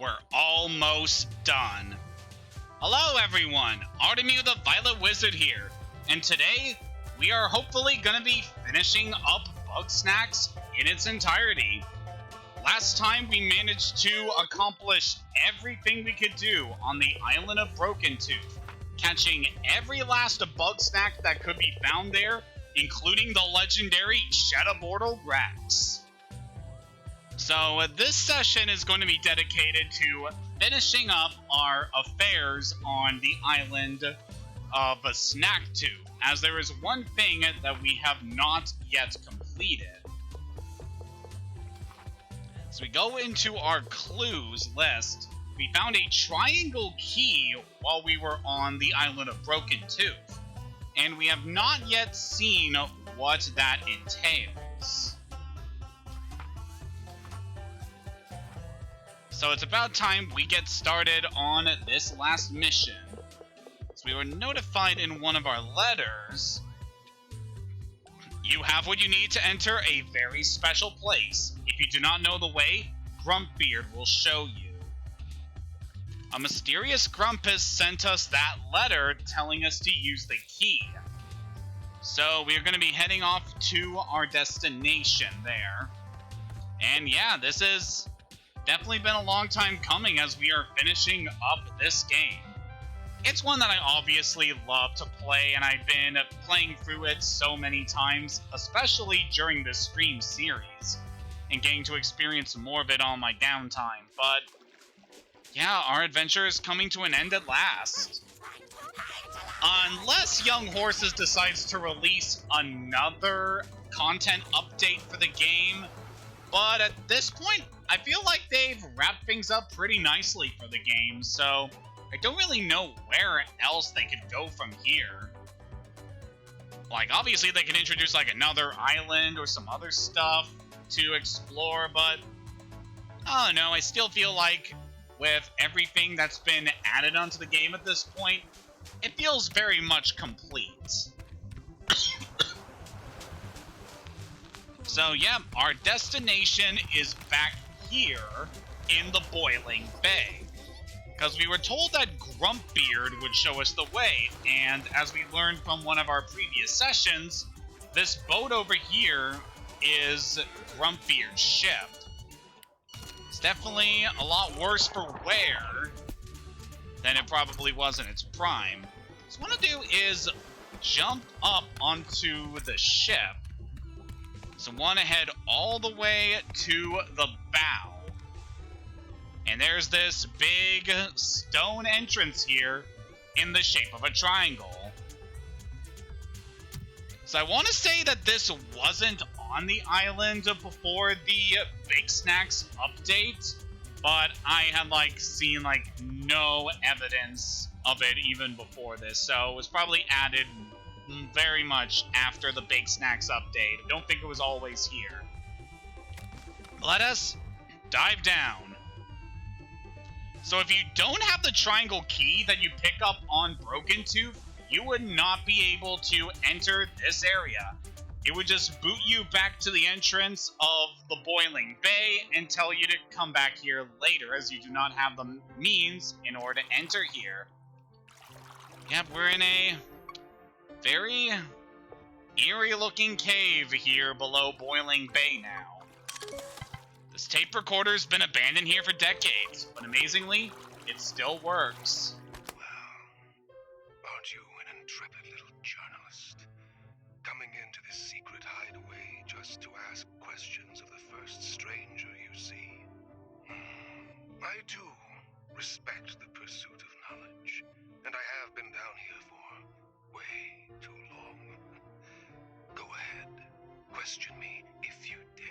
we're almost done. Hello everyone, Artemio the Violet Wizard here, and today we are hopefully going to be finishing up Bugsnax in its entirety. Last time we managed to accomplish everything we could do on the island of Broken Tooth, catching every last Bugsnak that could be found there, including the legendary Shadowbortle Rex. So this session is going to be dedicated to finishing up our affairs on the island of Snaktooth, as there is one thing that we have not yet completed. As we go into our clues list, we found a triangle key while we were on the island of Broken Tooth, and we have not yet seen what that entails. So it's about time we get started on this last mission. So we were notified in one of our letters, you have what you need to enter a very special place. If you do not know the way, Grumpbeard will show you. A mysterious Grumpus sent us that letter telling us to use the key. So we are going to be heading off to our destination there. And yeah, this is definitely been a long time coming as we are finishing up this game. It's one that I obviously love to play, and I've been playing through it so many times, especially during this stream series, and getting to experience more of it on my downtime. But yeah, our adventure is coming to an end at last. Unless Young Horses decides to release another content update for the game, but at this point, I feel like they've wrapped things up pretty nicely for the game, so I don't really know where else they could go from here. Like, obviously they could introduce, like, another island or some other stuff to explore, but I don't know, I still feel like with everything that's been added onto the game at this point, it feels very much complete. So yeah, our destination is back here in the Boiling Bay, because we were told that Grumpbeard would show us the way, and as we learned from one of our previous sessions, this boat over here is Grumpbeard's ship. It's definitely a lot worse for wear than it probably was in its prime. So what I want to do is jump up onto the ship. So I want to head all the way to the bow. And there's this big stone entrance here in the shape of a triangle. So I want to say that this wasn't on the island before the Bugsnax update, but I had seen no evidence of it even before this, so it was probably added very much after the Bugsnax update. I don't think it was always here. Let us dive down. So if you don't have the triangle key that you pick up on Broken Tooth, you would not be able to enter this area. It would just boot you back to the entrance of the Boiling Bay and tell you to come back here later, as you do not have the means in order to enter here. Yep, we're in a very eerie-looking cave here below Boiling Bay now. This tape recorder's been abandoned here for decades, but amazingly, it still works. Well, aren't you an intrepid little journalist, coming into this secret hideaway just to ask questions of the first stranger you see? I too respect the pursuit of knowledge, and I have been down here for way too long. Go ahead, question me if you dare.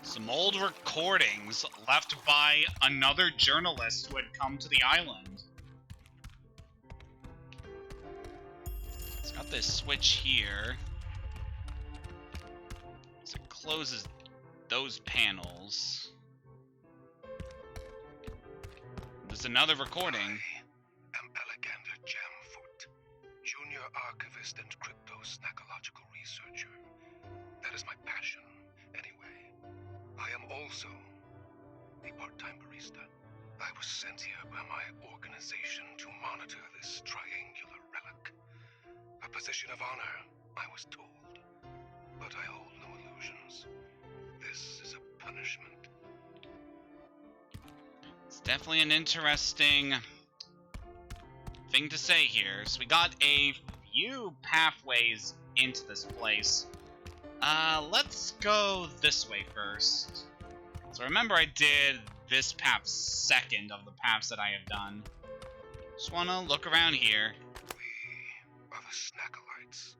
Some old recordings left by another journalist who had come to the island. It's got this switch here. So it closes those panels. There's another recording. I am Alexander Jamfoot, junior archivist and crypto-snackological researcher. That is my passion, anyway. I am also a part-time barista. I was sent here by my organization to monitor this triangular relic. A position of honor, I was told. But I hold no illusions. This is a punishment. It's definitely an interesting thing to say here. So we got a few pathways into this place. Let's go this way first. So remember, I did this path second of the paths that I have done. Just wanna look around here. We are the Snackalites,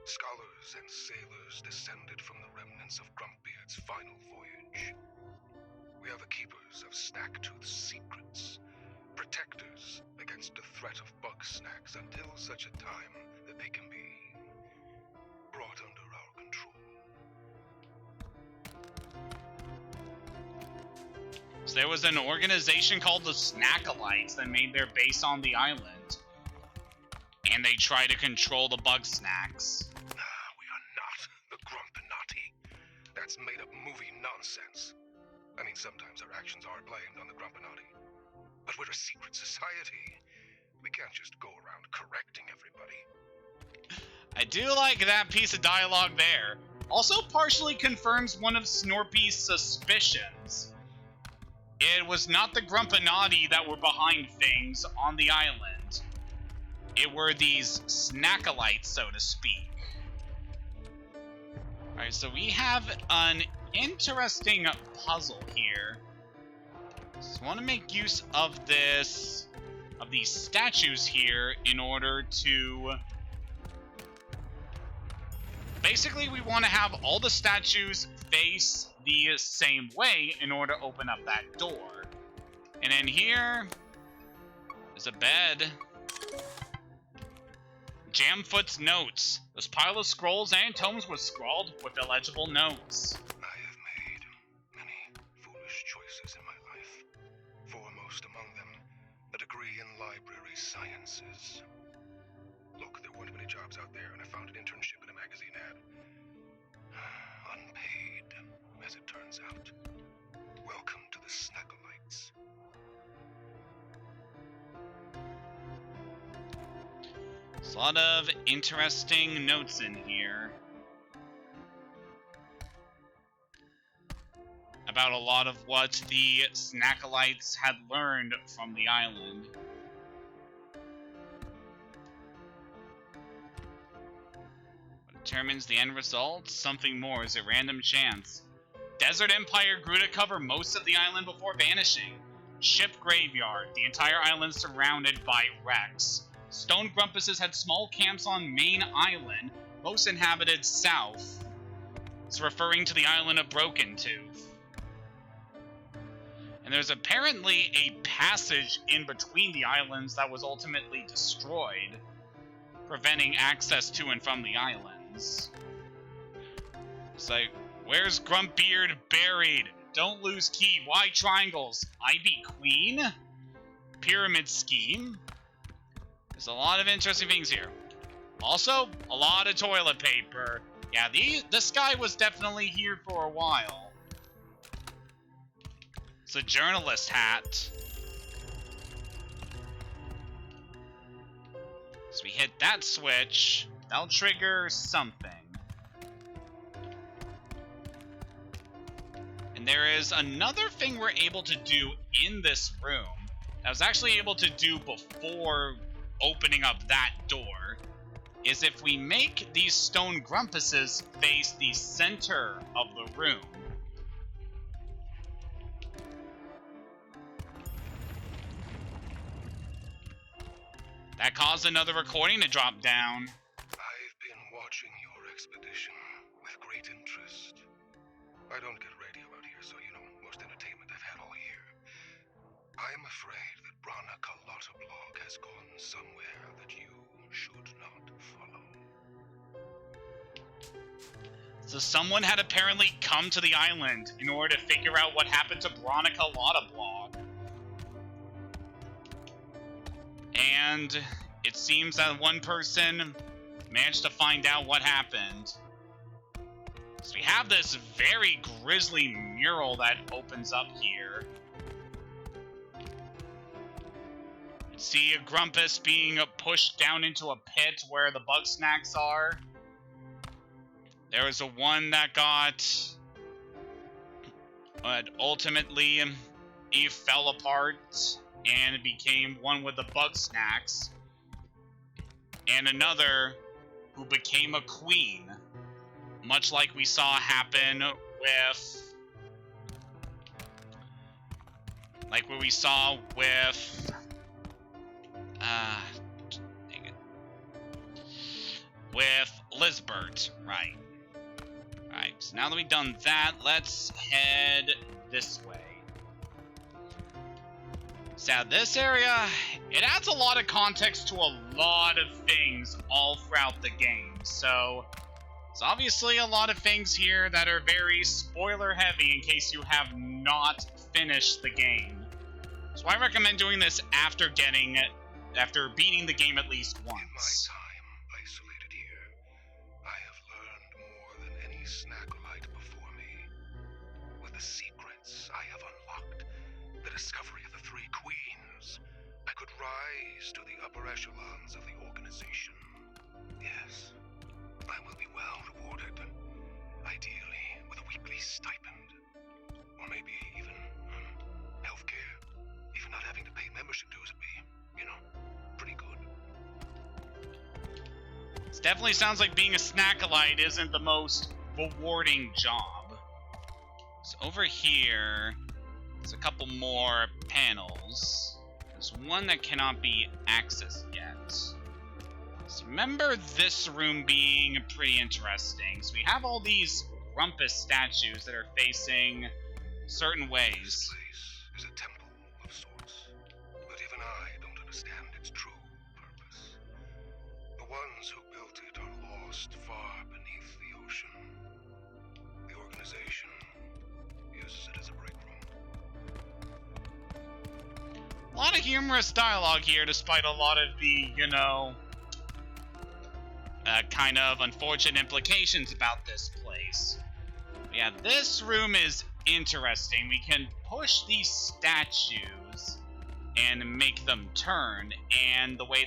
scholars and sailors descended from the remnants of Grumpuses' final voyage. We are the keepers of Snaktooth's secrets, protectors against the threat of Bugsnax until such a time that they can be brought under our control. So there was an organization called the Snackalites that made their base on the island. And they try to control the Bugsnax. We are not the Grumpuses. That's made-up movie nonsense. I mean, sometimes our actions are blamed on the Grumpuses. But we're a secret society. We can't just go around correcting everybody. I do like that piece of dialogue there. Also partially confirms one of Snorpy's suspicions. It was not the Grumpuses that were behind things on the island. It were these Snackalites, so to speak. Alright, so we have an interesting puzzle here. Just want to make use of these statues here in order to... Basically, we want to have all the statues face the same way in order to open up that door. And in here is a bed. Jamfoot's notes. This pile of scrolls and tomes was scrawled with illegible notes. I have made many foolish choices in my life. Foremost among them, a degree in library sciences. Look, there weren't many jobs out there, and I found an internship in a magazine ad. Unpaid, as it turns out. Welcome to the Snackalites. There's a lot of interesting notes in here about a lot of what the Snackalites had learned from the island. What determines the end result? Something more is a random chance. Desert Empire grew to cover most of the island before vanishing. Ship graveyard, the entire island surrounded by wrecks. Stone Grumpuses had small camps on main island, most inhabited south. It's referring to the island of Broken Tooth. And there's apparently a passage in between the islands that was ultimately destroyed, preventing access to and from the islands. It's like, where's Grumpbeard buried? Don't lose key. Why triangles? I be queen? Pyramid scheme? There's a lot of interesting things here. Also, a lot of toilet paper. Yeah, this guy was definitely here for a while. It's a journalist hat. So we hit that switch. That'll trigger something. And there is another thing we're able to do in this room that I was actually able to do before opening up that door, is if we make these stone Grumpuses face the center of the room. That caused another recording to drop down. I've been watching your expedition with great interest. I don't get radio out here, so you know most entertainment I've had all year. I am afraid that Bronica Lotterblog has gone somewhere that you should not follow. So someone had apparently come to the island in order to figure out what happened to Bronica Lotterblog. And it seems that one person managed to find out what happened. So we have this very grisly mural that opens up here. See a Grumpus being pushed down into a pit where the Bugsnax are. There was a one that got... But ultimately, he fell apart and became one with the Bugsnax. And another who became a queen. Much like we saw happen with... Like what we saw with... dang it. With Lizbert, right. Alright, so now that we've done that, let's head this way. So this area, it adds a lot of context to a lot of things all throughout the game. So, there's obviously a lot of things here that are very spoiler heavy in case you have not finished the game. So I recommend doing this after beating the game at least once. In my time isolated here, I have learned more than any Snakolite before me. With the secrets I have unlocked, the discovery of the three queens, I could rise to the upper echelons of the organization. Yes, I will be well rewarded. Ideally, with a weekly stipend. Or maybe even healthcare. Even not having to pay membership dues would be, you know, pretty good. It definitely sounds like being a Snakolite isn't the most rewarding job. So over here, there's a couple more panels. There's one that cannot be accessed yet. So remember this room being pretty interesting. So we have all these Grumpus statues that are facing certain ways. This place is a temple of sorts, but even I don't understand its true purpose. The ones who built it are lost far beneath the ocean. The organization uses it as a break room. A lot of humorous dialogue here, despite a lot of the, you know, kind of unfortunate implications about this place. But yeah, this room is interesting. We can push these statues and make them turn, and the way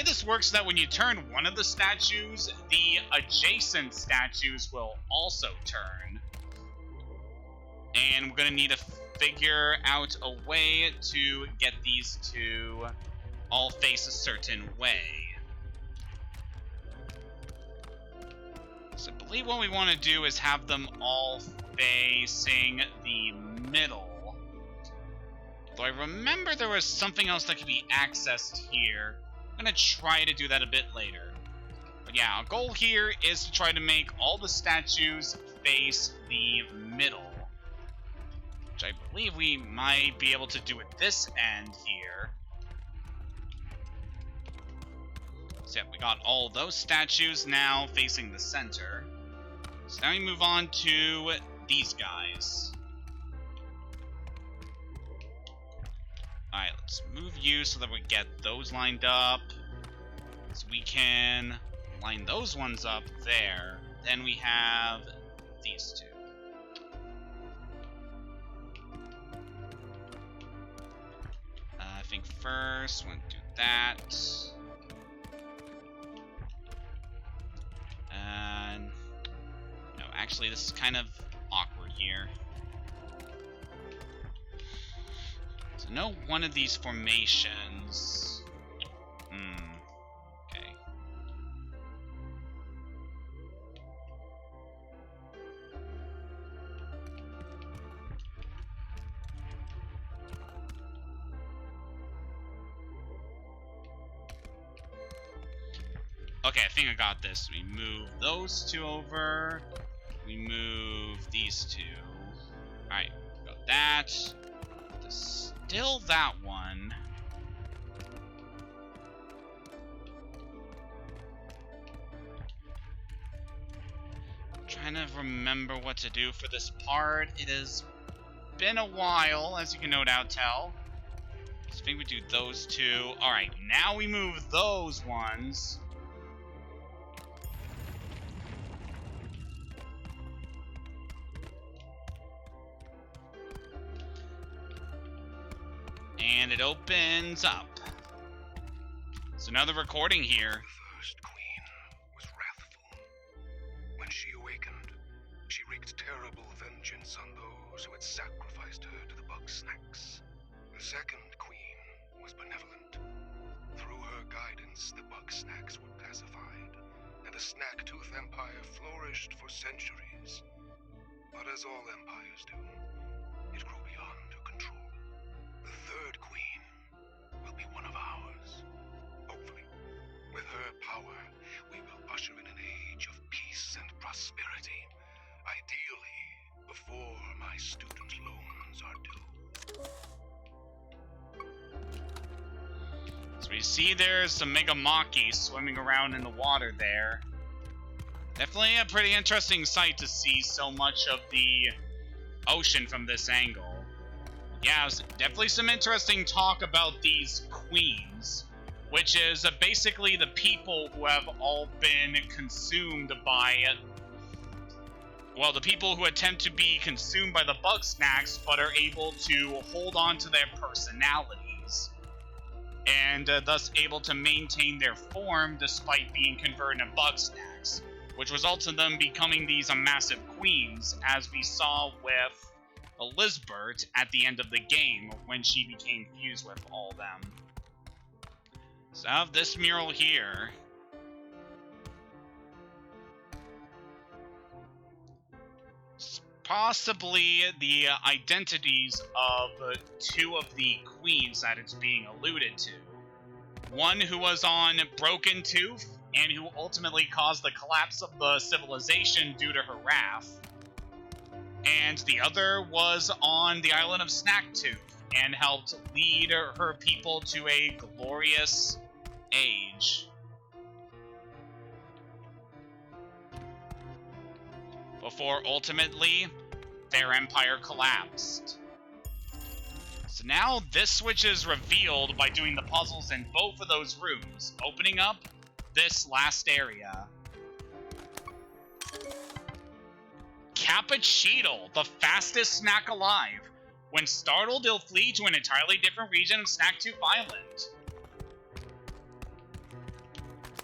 this works is that when you turn one of the statues, the adjacent statues will also turn. And we're gonna need to figure out a way to get these to all face a certain way. So I believe what we want to do is have them all facing the middle. Though I remember there was something else that could be accessed here. I'm going to try to do that a bit later. But yeah, our goal here is to try to make all the statues face the middle. Which I believe we might be able to do at this end here. So yeah, we got all those statues now facing the center. So now we move on to these guys. Alright, let's move you so that we get those lined up. So we can line those ones up there. Then we have these two. I think first we'll do that. No, actually, this is kind of awkward here. So, no one of these formations. Okay. Okay, I think I got this. We move those two over. We move these two. Alright, got that. Still that one. I'm trying to remember what to do for this part. It has been a while, as you can no doubt tell. So I think we do those two. Alright, now we move those ones. And it opens up. It's another recording here. The first queen was wrathful. When she awakened, she wreaked terrible vengeance on those who had sacrificed her to the Bugsnax. The second queen was benevolent. Through her guidance, the Bugsnax were pacified, and the Snaktooth Empire flourished for centuries. But as all empires do, it grew beyond her control. The third queen will be one of ours. Hopefully. With her power, we will usher in an age of peace and prosperity. Ideally, before my student loans are due. So we see there's some Megamaki swimming around in the water there. Definitely a pretty interesting sight to see so much of the ocean from this angle. Yeah, definitely some interesting talk about these queens, which is basically the people who have all been consumed by, well, the people who attempt to be consumed by the Bugsnax, but are able to hold on to their personalities, and thus able to maintain their form despite being converted into Bugsnax, which results in them becoming these massive queens, as we saw with Elizabeth at the end of the game when she became fused with all of them. So I have this mural here. It's possibly the identities of two of the queens that it's being alluded to. One who was on Broken Tooth and who ultimately caused the collapse of the civilization due to her wrath. And the other was on the island of Snaktooth and helped lead her people to a glorious age. Before ultimately their empire collapsed. So now this switch is revealed by doing the puzzles in both of those rooms, opening up this last area. Cappuccino, the fastest snack alive. When startled, he'll flee to an entirely different region of Snaktooth Island.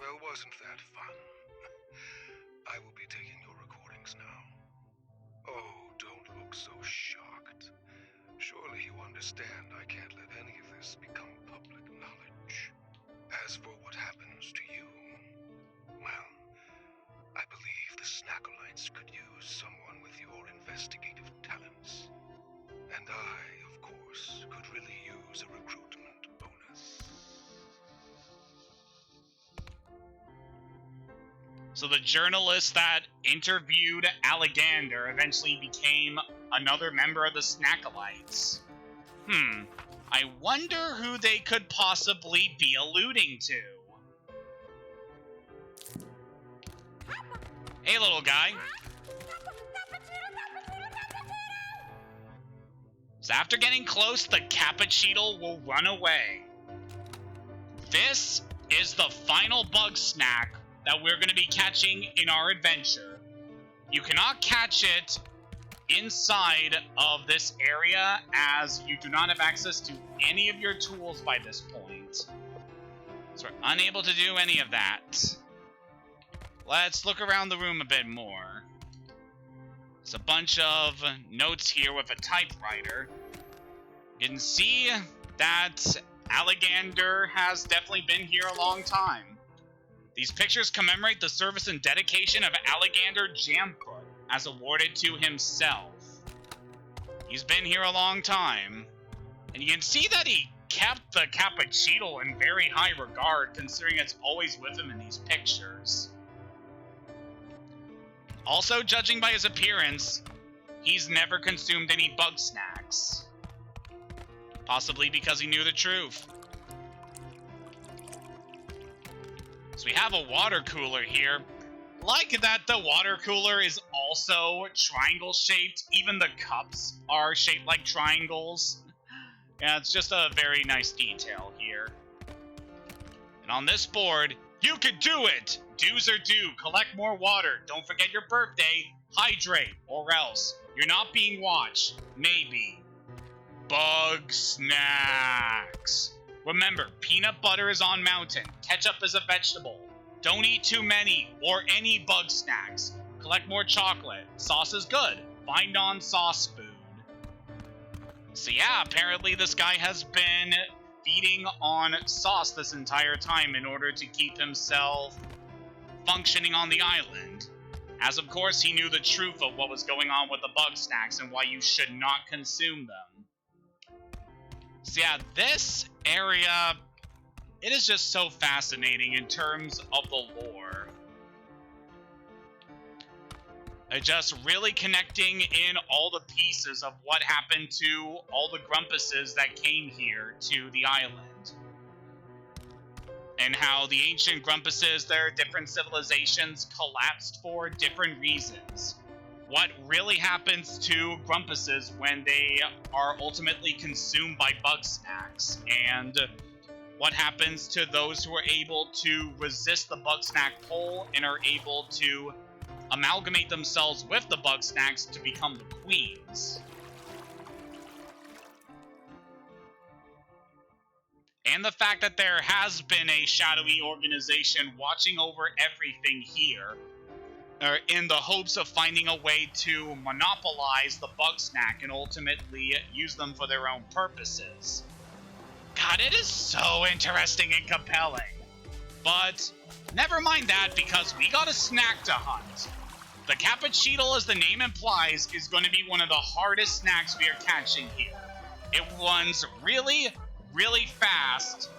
Well, wasn't that fun? I will be taking your recordings now. Oh, don't look so shocked. Surely you understand I can't let any of this become public knowledge. As for what happens to you, well, I believe the Snackolites could use someone with your investigative talents. And I, of course, could really use a recruitment bonus. So the journalist that interviewed Alexander eventually became another member of the Snackolites. I wonder who they could possibly be alluding to. Hey, little guy. So after getting close, the Cappuccino will run away. This is the final Bugsnak that we're going to be catching in our adventure. You cannot catch it inside of this area, as you do not have access to any of your tools by this point. So we're unable to do any of that. Let's look around the room a bit more. There's a bunch of notes here with a typewriter. You can see that Alexander has definitely been here a long time. These pictures commemorate the service and dedication of Alexander Jamfoot, as awarded to himself. He's been here a long time. And you can see that he kept the Cappuccino in very high regard, considering it's always with him in these pictures. Also, judging by his appearance, he's never consumed any Bugsnax. Possibly because he knew the truth. So we have a water cooler here. Like that the water cooler is also triangle-shaped. Even the cups are shaped like triangles. Yeah, it's just a very nice detail here. And on this board, you could do it! Do's are due. Collect more water. Don't forget your birthday. Hydrate, or else. You're not being watched. Maybe. Bugsnax. Remember, peanut butter is on mountain, ketchup is a vegetable. Don't eat too many or any Bugsnax. Collect more chocolate. Sauce is good. Find non-sauce food. So yeah, apparently this guy has been feeding on sauce this entire time in order to keep himself functioning on the island. As of course he knew the truth of what was going on with the Bugsnax and why you should not consume them. So yeah, this area, it is just so fascinating in terms of the lore. Just really connecting in all the pieces of what happened to all the Grumpuses that came here to the island. And how the ancient Grumpuses, their different civilizations, collapsed for different reasons. What really happens to Grumpuses when they are ultimately consumed by Bugsnax, and what happens to those who are able to resist the Bugsnak pull and are able to amalgamate themselves with the Bugsnax to become the queens. And the fact that there has been a shadowy organization watching over everything here, in the hopes of finding a way to monopolize the Bugsnak and ultimately use them for their own purposes. God, it is so interesting and compelling. But never mind that, because we got a snack to hunt. The Cappuccino, as the name implies, is going to be one of the hardest snacks we are catching here. It runs really, really fast.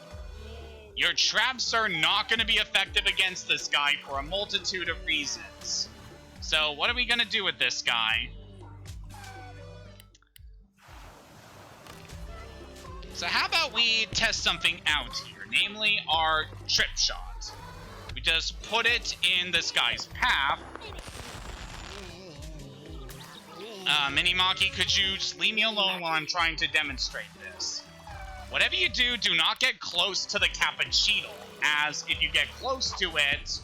Your traps are not going to be effective against this guy for a multitude of reasons. So what are we going to do with this guy? So how about we test something out here, namely our trip shot. We just put it in this guy's path. Minimaki, could you just leave me alone while I'm trying to demonstrate this? Whatever you do, do not get close to the Cappuccino, as if you get close to it,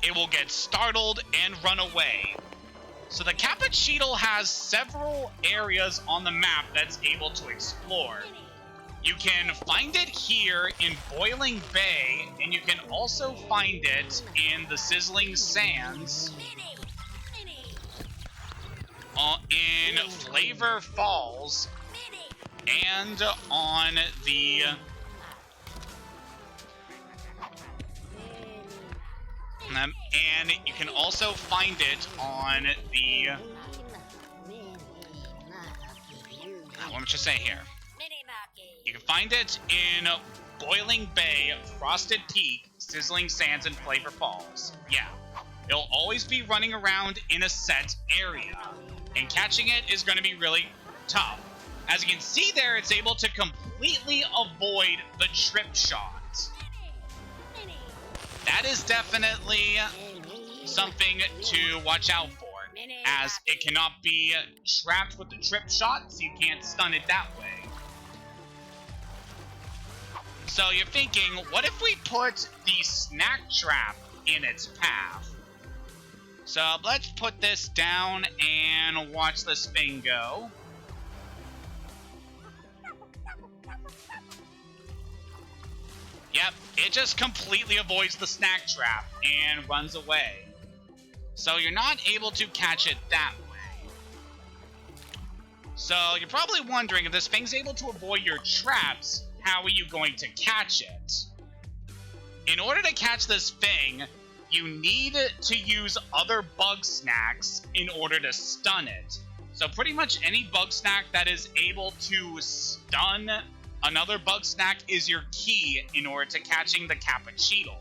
it will get startled and run away. So the Cappuccino has several areas on the map that's able to explore. You can find it here in Boiling Bay, and you can also find it in the Sizzling Sands, in Flavor Falls, and on the and you can also find it on the what am I just saying here? You can find it in Boiling Bay, Frosted Peak, Sizzling Sands, and Flavor Falls. Yeah, it'll always be running around in a set area, and catching it is going to be really tough. As you can see there, it's able to completely avoid the trip shot. That is definitely something to watch out for, as it cannot be trapped with the trip shot, so you can't stun it that way. So you're thinking, what if we put the snack trap in its path? So let's put this down and watch this thing go. Yep, it just completely avoids the snack trap and runs away. So you're not able to catch it that way. So you're probably wondering, if this thing's able to avoid your traps, how are you going to catch it? In order to catch this thing, you need to use other Bugsnax in order to stun it. So pretty much any Bugsnak that is able to stun another Bugsnak is your key in order to catching the Cappuccino.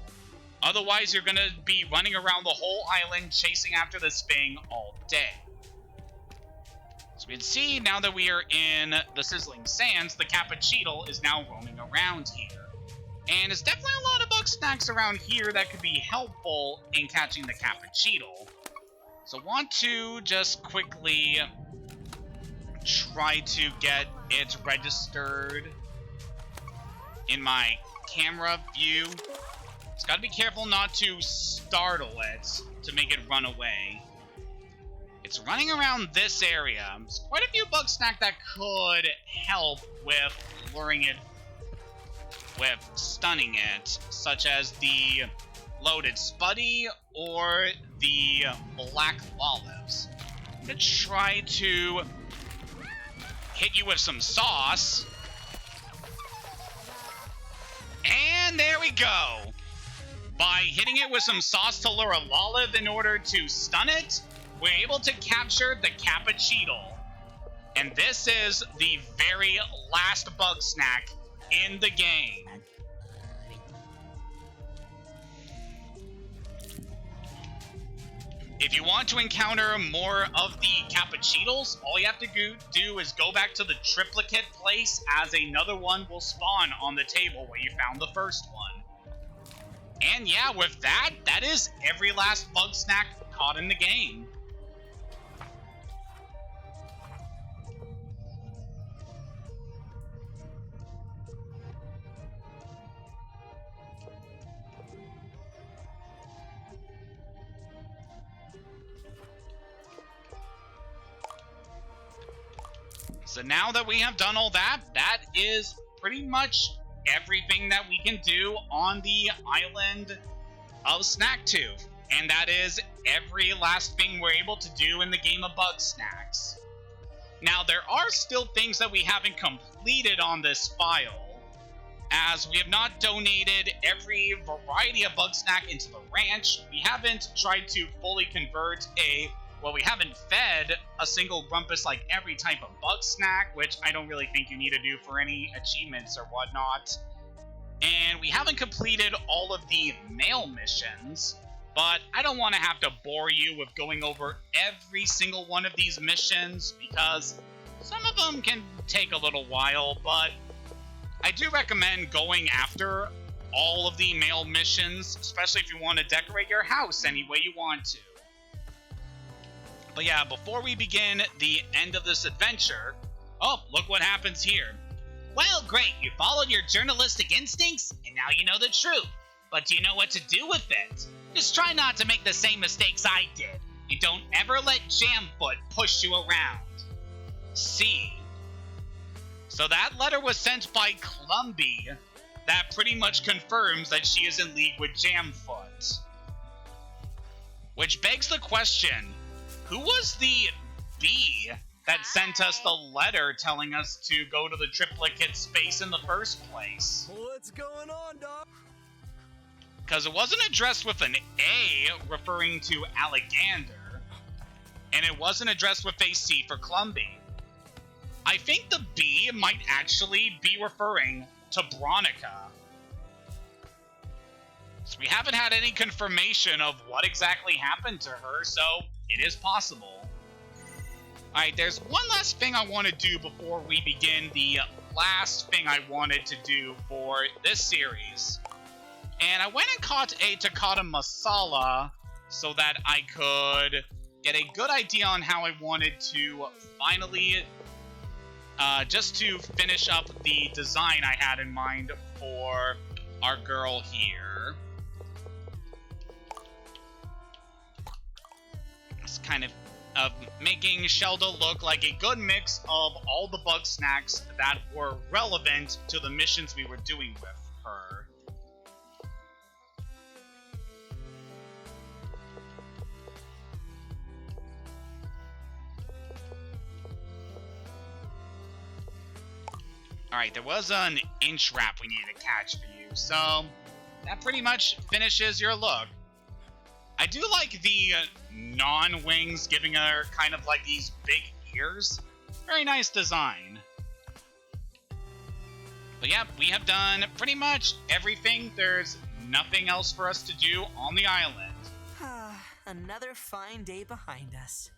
Otherwise, you're going to be running around the whole island chasing after this thing all day. So we can see, now that we are in the Sizzling Sands, the Cappuccino is now roaming around here. And there's definitely a lot of Bugsnax around here that could be helpful in catching the Cappuccino. So want to just quickly try to get it registered in my camera view. It's got to be careful not to startle it to make it run away. It's running around this area. There's quite a few Bugsnak that could help with luring it, with stunning it, such as the loaded Spuddy or the black olives. I'm gonna try to hit you with some sauce. And there we go. By hitting it with some sauce to lure a Lolive in order to stun it, we're able to capture the Cappuccino. And this is the very last Bugsnak in the game. If you want to encounter more of the Cappuccinos, all you have to do is go back to the triplicate place, as another one will spawn on the table where you found the first one. And yeah, with that, that is every last Bugsnak caught in the game. So now that we have done all that, that is pretty much everything that we can do on the island of Snaktooth. And that is every last thing we're able to do in the game of Bugsnax. Now, there are still things that we haven't completed on this file, as we have not donated every variety of Bugsnak into the ranch. We haven't tried to fully convert we haven't fed a single Grumpus like every type of Bugsnak, which I don't really think you need to do for any achievements or whatnot. And we haven't completed all of the mail missions, but I don't want to have to bore you with going over every single one of these missions, because some of them can take a little while, but I do recommend going after all of the mail missions, especially if you want to decorate your house any way you want to. But yeah, before we begin the end of this adventure... Oh, look what happens here. Well, great, you followed your journalistic instincts, and now you know the truth. But do you know what to do with it? Just try not to make the same mistakes I did. And don't ever let Jamfoot push you around. C. So that letter was sent by Clumby. That pretty much confirms that she is in league with Jamfoot. Which begs the question... Who was the bee that sent us the letter telling us to go to the triplicate space in the first place? What's going on, dog? Because it wasn't addressed with an A, referring to Alligander, and it wasn't addressed with a C for Clumby. I think the B might actually be referring to Bronica. So we haven't had any confirmation of what exactly happened to her, so it is possible. Alright, there's one last thing I want to do before we begin the last thing I wanted to do for this series. And I went and caught a Takata Masala so that I could get a good idea on how I wanted to finally, just to finish up the design I had in mind for our girl here. It's kind of making Shelda look like a good mix of all the Bugsnax that were relevant to the missions we were doing with her. Alright, there was an inch wrap we needed to catch for you, so that pretty much finishes your look. I do like the non-wings giving her kind of like these big ears. Very nice design. But yeah, we have done pretty much everything. There's nothing else for us to do on the island. Another fine day behind us.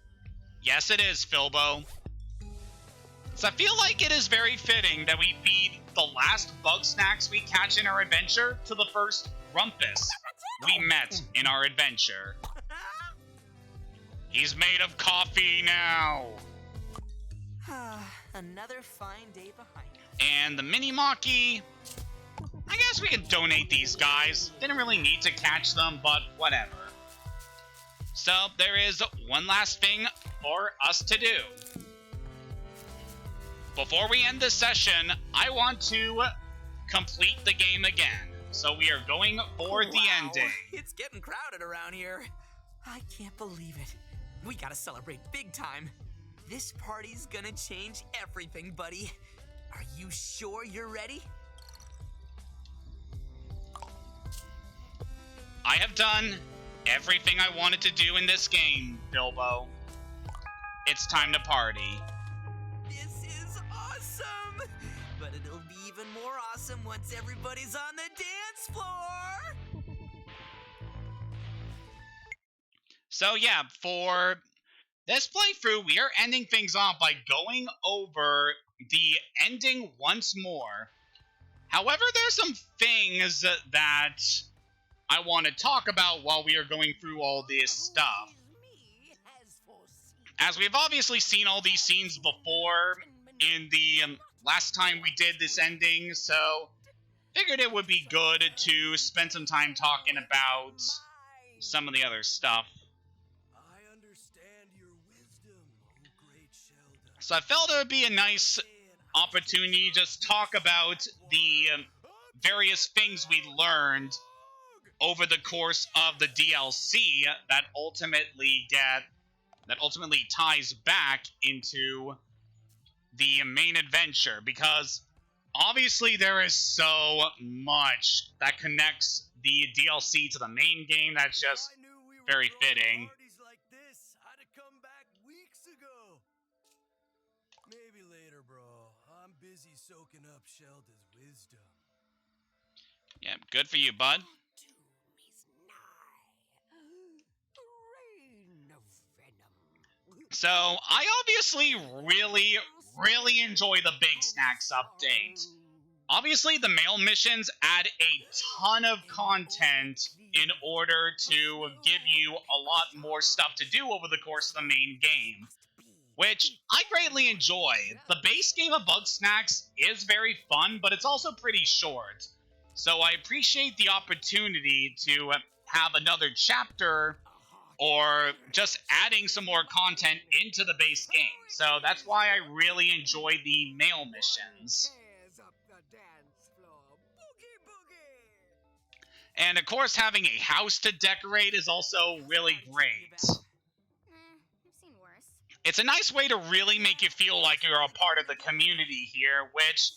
Yes, it is, Filbo. So I feel like it is very fitting that we feed the last Bugsnax we catch in our adventure to the first Grumpus we met in our adventure. He's made of coffee now. Another fine day behind us. And the mini Maki, I guess we could donate these guys. Didn't really need to catch them, but whatever. So there is one last thing for us to do. Before we end this session, I want to complete the game again. So we are going for the ending. It's getting crowded around here. I can't believe it. We gotta celebrate big time. This party's gonna change everything, buddy. Are you sure you're ready? I have done everything I wanted to do in this game, Bilbo. It's time to party. This is awesome! But it'll be even more awesome once everybody's on the dance floor! So yeah, for this playthrough, we are ending things off by going over the ending once more. However, there's some things that I want to talk about while we are going through all this stuff. As we've obviously seen all these scenes before in the last time we did this ending, so figured it would be good to spend some time talking about some of the other stuff. So I felt it would be a nice opportunity to just talk about the various things we learned over the course of the DLC that ultimately ties back into the main adventure, because obviously there is so much that connects the DLC to the main game that's just very fitting. Maybe later, bro. I'm busy soaking up Sheldon's wisdom. Yeah, good for you, bud. So, I obviously really enjoy the Bugsnax update. Obviously, the mail missions add a ton of content in order to give you a lot more stuff to do over the course of the main game, which I greatly enjoy. The base game of Bugsnax is very fun, but it's also pretty short. So I appreciate the opportunity to have another chapter or just adding some more content into the base game. So that's why I really enjoy the mail missions. And of course, having a house to decorate is also really great. I've seen worse. It's a nice way to really make you feel like you're a part of the community here, which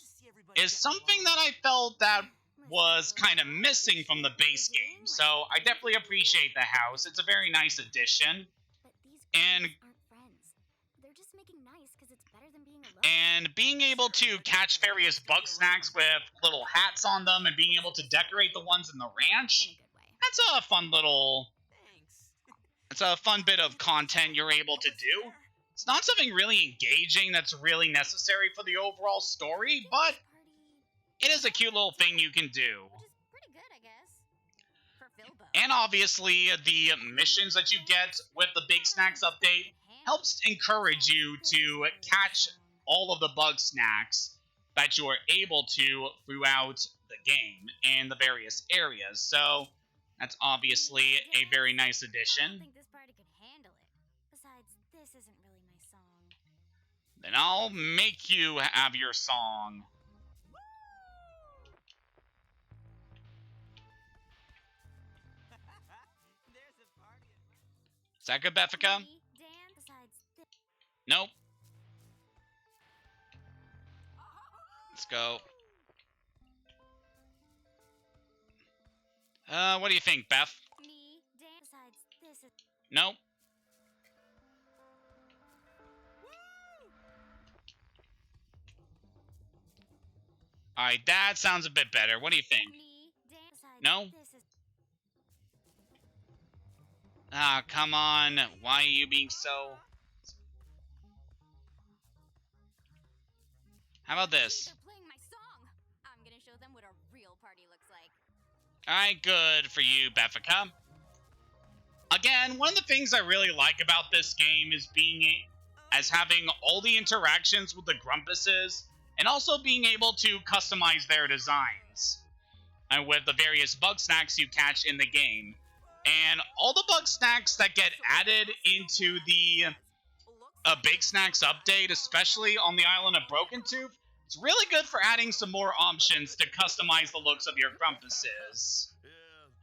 is something that I felt that was kind of missing from the base game. So I definitely appreciate the house. It's a very nice addition. But these And aren't friends. They're just making nice because it's better than being alone. And being able to catch various Bugsnax with little hats on them and being able to decorate the ones in the ranch, In a good way. that's a fun little... It's a fun bit of content you're able to do. It's not something really engaging that's really necessary for the overall story, but it is a cute little thing you can do. Which is pretty good, I guess. For Bilbo. And obviously, the missions that you get with the Bugsnax update helps encourage you to catch all of the Bugsnax that you are able to throughout the game and the various areas. So that's obviously a very nice I don't addition. think this party could handle it. Besides, this isn't really my song. Then I'll make you have your song. Is that good, Beffica? Me, Dan, besides this. Nope. Let's go. What do you think, Beth? Me, Dan, besides this is. Nope. Alright, that sounds a bit better. What do you think? Me, Dan, besides No? this is. Ah, come on. Why are you being so... How about this? They're playing my song. I'm gonna show them what a real party looks like. Alright, good for you, Beffica. Again, one of the things I really like about this game is having all the interactions with the Grumpuses, and also being able to customize their designs, and with the various Bugsnax you catch in the game. And all the Bugsnax that get added into the Bugsnax update, especially on the island of Broken Tooth, it's really good for adding some more options to customize the looks of your Grumpuses. Yeah,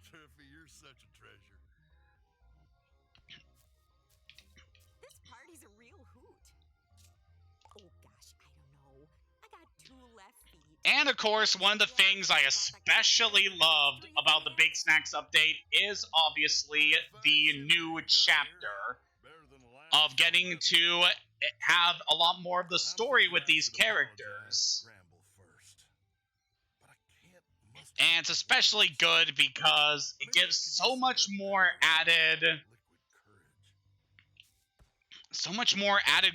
Triffy, you're such a treasure. This party's a real hoot. Oh gosh, I don't know. I got 2 left feet. And of course, one of the things I especially loved about the Bugsnax update is obviously the new chapter of getting to have a lot more of the story with these characters. And it's especially good because it gives so much more added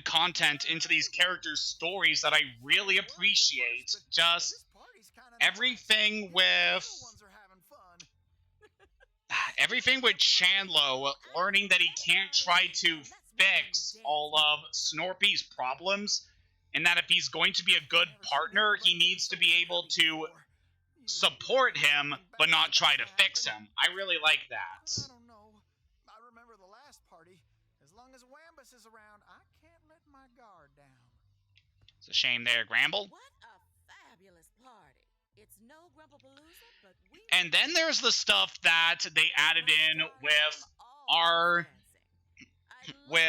content into these characters' stories that I really appreciate. Just everything with Chandlo learning that he can't try to fix all of Snorpy's problems, and that if he's going to be a good partner, he needs to be able to support him, but not try to fix him. I really like that. I don't know. I remember the last party. As long as Wambus is around, I can't let my guard down. It's a shame there, Gramble. What a fabulous party. It's no Grumpapalooza, but we... And then there's the stuff that they added in with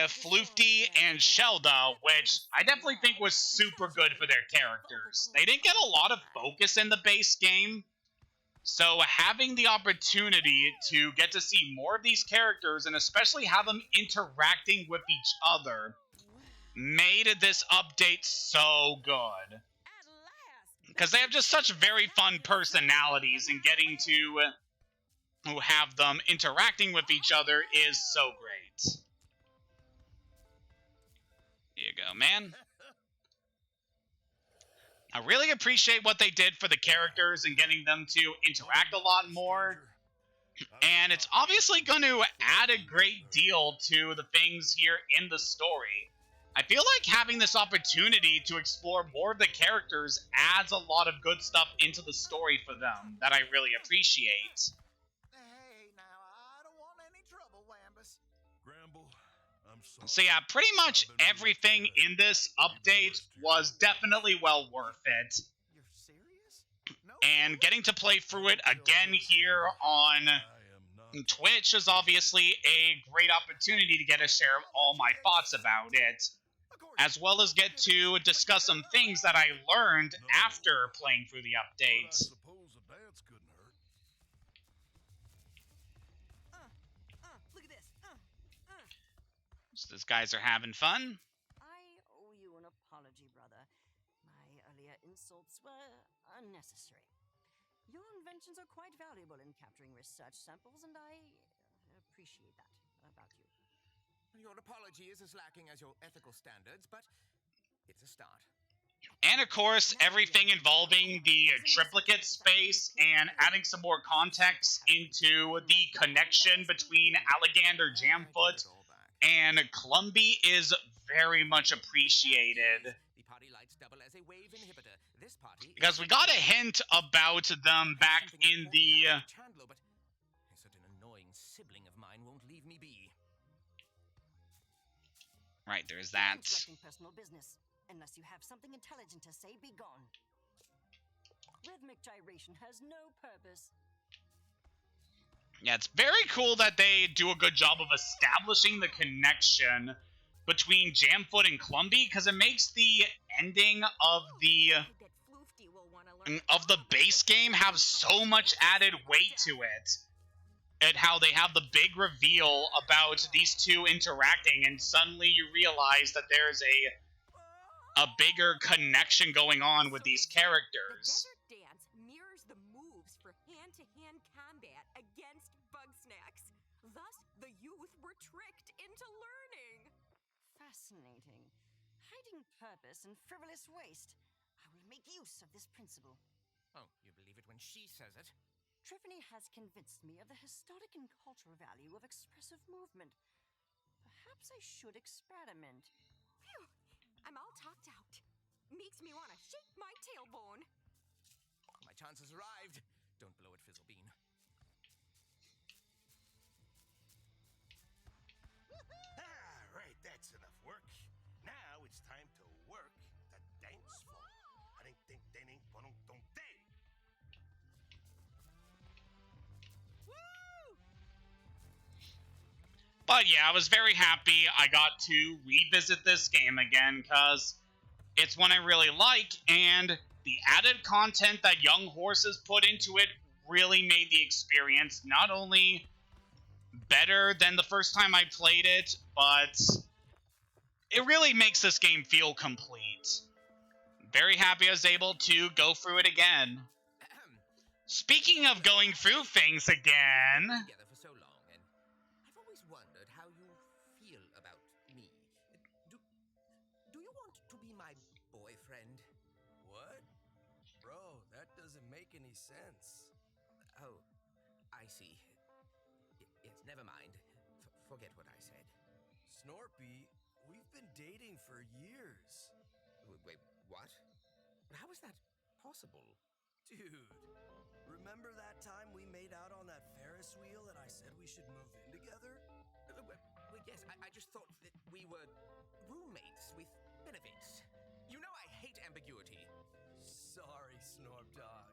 Floofty and Shelda, which I definitely think was super good for their characters. They didn't get a lot of focus in the base game, so having the opportunity to get to see more of these characters, and especially have them interacting with each other, made this update so good. Because they have just such very fun personalities, and getting to have them interacting with each other is so great. Here you go, man. I really appreciate what they did for the characters and getting them to interact a lot more. And it's obviously going to add a great deal to the things here in the story. I feel like having this opportunity to explore more of the characters adds a lot of good stuff into the story for them that I really appreciate. Hey, now, I don't want any trouble, Wambus. Gramble, I'm sorry. So yeah, pretty much everything in this update was definitely well worth it. You're serious? No. And getting to play through it again here on Twitch is obviously a great opportunity to get a share of all my thoughts about it, as well as get to discuss some things that I learned after playing through the update. I suppose a dance couldn't hurt. Look at this. So these guys are having fun. I owe you an apology, brother. My earlier insults were unnecessary. Your inventions are quite valuable in capturing research samples, and I appreciate that about you. Your apology is as lacking as your ethical standards, but it's a start. And of course, everything involving the triplicate space and adding some more context into the connection between Alligander Jamfoot and Clumby is very much appreciated. The party lights double as a wave inhibitor. This party Because we got a hint about them back in the... Chandler, but a certain annoying sibling of mine won't leave me be. Right, there's that. Interrupting personal business. Unless you have something intelligent to say, be gone. Rhythmic gyration has no purpose. Yeah, it's very cool that they do a good job of establishing the connection between Jamfoot and Clumby, because it makes the ending of the base game have so much added weight to it. And how they have the big reveal about these two interacting, and suddenly you realize that there's a bigger connection going on with these characters. The desert dance mirrors the moves for hand-to-hand combat against Bugsnax. Thus, the youth were tricked into learning. Fascinating. Hiding purpose in frivolous waste. I will make use of this principle. Oh, you believe it when she says it? Triffany has convinced me of the historic and cultural value of expressive movement. Perhaps I should experiment. Phew, I'm all talked out. Makes me want to shake my tailbone. My chance has arrived. Don't blow it, Fizzlebean. But yeah, I was very happy I got to revisit this game again, because it's one I really like, and the added content that Young Horses put into it really made the experience not only better than the first time I played it, but it really makes this game feel complete. Very happy I was able to go through it again. Speaking of going through things again... Together for so long, and I've always wondered how you feel about me. Do you want to be my boyfriend? What? Bro, that doesn't make any sense. Oh, I see. Yes, never mind. Forget what I said. Snorpy, we've been dating for years. Wait, what? How is that possible? Dude, remember that time we made out on that Ferris wheel and I said we should move in together? Well, yes, I just thought that we were roommates with benefits. You know I hate ambiguity. Sorry, Snorp Dog.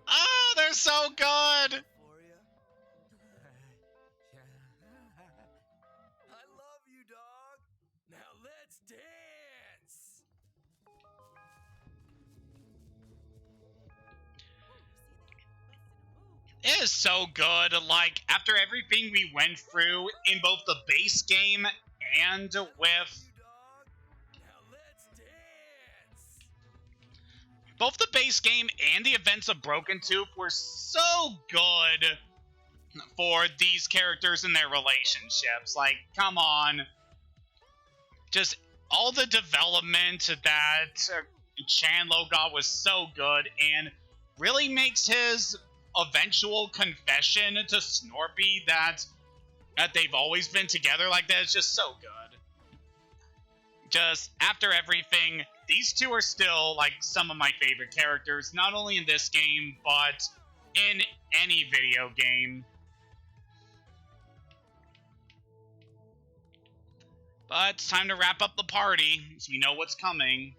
Oh, they're so good! For ya? I love you, dog. Now let's dance. It is so good. Like, after everything we went through in both the base game and with both the base game and the events of Broken Tooth were so good for these characters and their relationships. Like, come on. Just all the development that Chandlo got was so good, and really makes his eventual confession to Snorpy that they've always been together like that is just so good. Just after everything, these two are still like some of my favorite characters, not only in this game, but in any video game. But it's time to wrap up the party, so we know what's coming.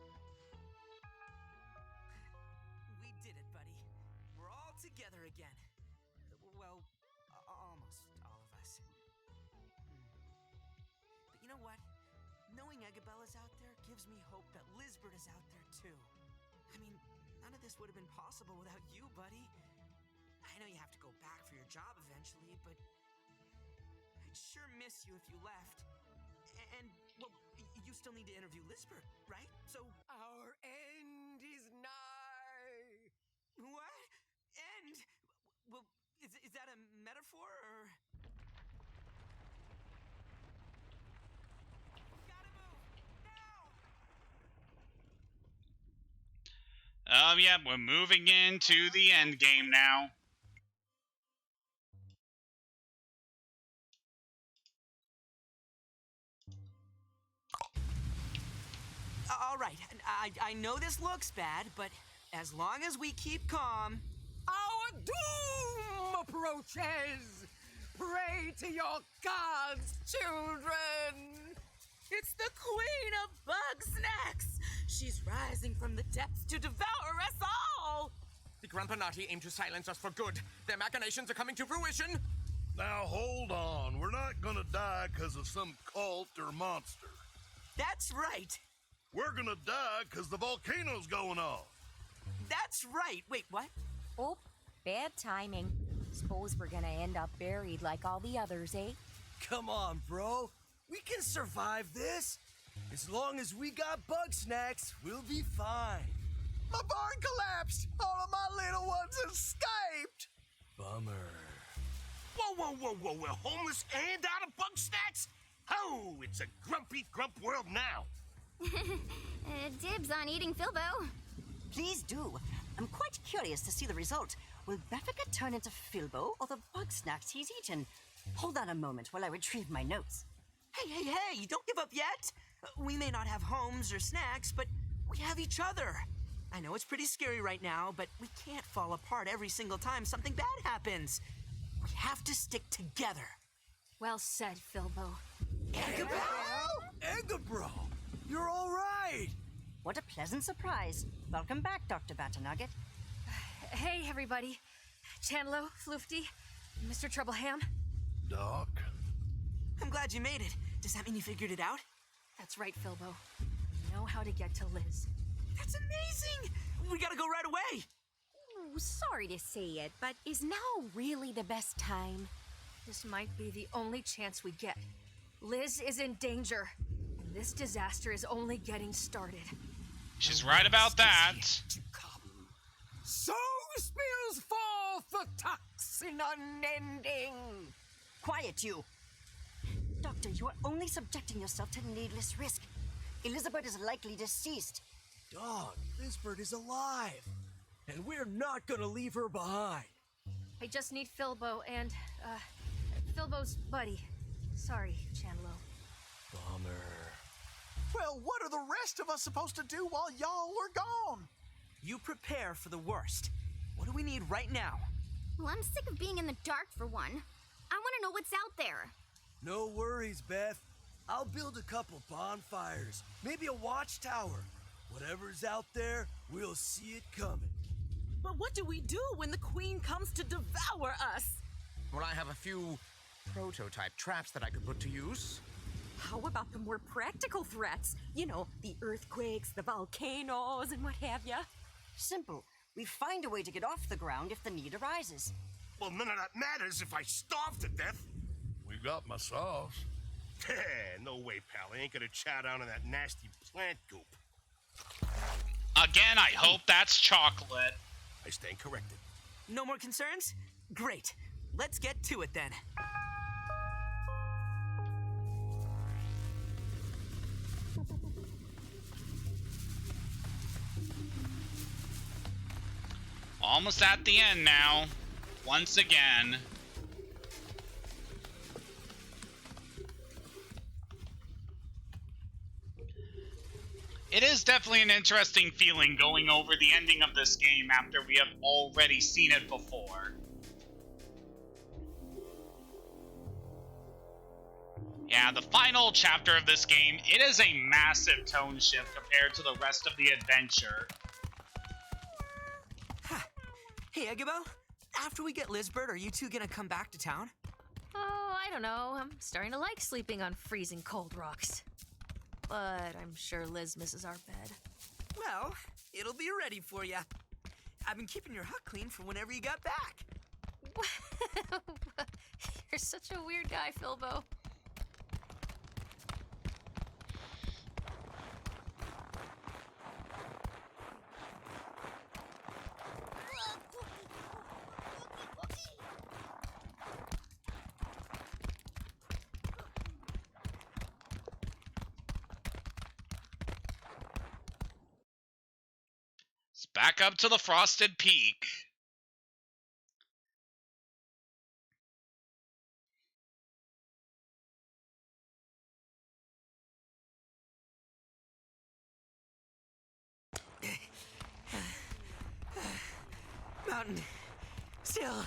We did it, buddy. We're all together again. Well, almost all of us. But you know what? Knowing Egabella's out there gives me hope that Lizbert is out there too. I mean, none of this would have been possible without you, buddy. I know you have to go back for your job eventually, but I'd sure miss you if you left. And, well, you still need to interview Lizbert, right? So... Our end is nigh. What? End? Well, is that a metaphor, or...? Gotta move! Now! Yeah, we're moving into the end game now. All right, I know this looks bad, but as long as we keep calm... Our doom approaches! Pray to your gods, children! It's the Queen of Bugsnax! She's rising from the depths to devour us all! The Grumpunati aim to silence us for good. Their machinations are coming to fruition. Now hold on. We're not gonna die because of some cult or monster. That's right! We're gonna die because the volcano's going off. That's right! Wait, what? Oh, bad timing. Suppose we're gonna end up buried like all the others, eh? Come on, bro. We can survive this. As long as we got Bugsnax, we'll be fine. My barn collapsed! All of my little ones escaped! Bummer. Whoa, we're homeless and out of Bugsnax? Oh, it's a grumpy grump world now. Dibs on eating Filbo. Please do. I'm quite curious to see the result. Will Beffica turn into Filbo or the Bugsnax he's eaten? Hold on a moment while I retrieve my notes. Hey, don't give up yet! We may not have homes or snacks, but we have each other. I know it's pretty scary right now, but we can't fall apart every single time something bad happens. We have to stick together. Well said, Filbo. Egabro! You're all right! What a pleasant surprise. Welcome back, Dr. Battenugget. Hey, everybody. Chandlo, Floofty, Mr. Troubleham. Doc? I'm glad you made it. Does that mean you figured it out? That's right, Filbo. We know how to get to Liz. That's amazing! We gotta go right away! Ooh, sorry to say it, but is now really the best time? This might be the only chance we get. Liz is in danger, and this disaster is only getting started. She's right about that. So spills forth the toxin unending. Quiet, you. Doctor, you are only subjecting yourself to needless risk. Elizabeth is likely deceased. Dog, this bird is alive. And we're not gonna leave her behind. I just need Filbo and, Filbo's buddy. Sorry, Chandlo. Bummer. Well, what are the rest of us supposed to do while y'all were gone? You prepare for the worst. What do we need right now? Well, I'm sick of being in the dark for one. I want to know what's out there. No worries, Beth. I'll build a couple bonfires, maybe a watchtower. Whatever's out there, we'll see it coming. But what do we do when the queen comes to devour us? Well, I have a few prototype traps that I could put to use. How about the more practical threats? You know, the earthquakes, the volcanoes, and what have ya? Simple. We find a way to get off the ground if the need arises. Well, none of that matters if I starve to death. We got my sauce. No way, pal. I ain't gonna chow down on that nasty plant goop. Again, I hope that's chocolate. I stand corrected. No more concerns? Great. Let's get to it then. Almost at the end now. Once again. It is definitely an interesting feeling going over the ending of this game after we have already seen it before. Yeah, the final chapter of this game, it is a massive tone shift compared to the rest of the adventure. Hey, Eggabell, after we get Lizbert, are you two gonna come back to town? Oh, I don't know. I'm starting to like sleeping on freezing cold rocks. But I'm sure Liz misses our bed. Well, it'll be ready for ya. I've been keeping your hut clean for whenever you got back. You're such a weird guy, Filbo. Back up to the Frosted Peak. Mountain. Still.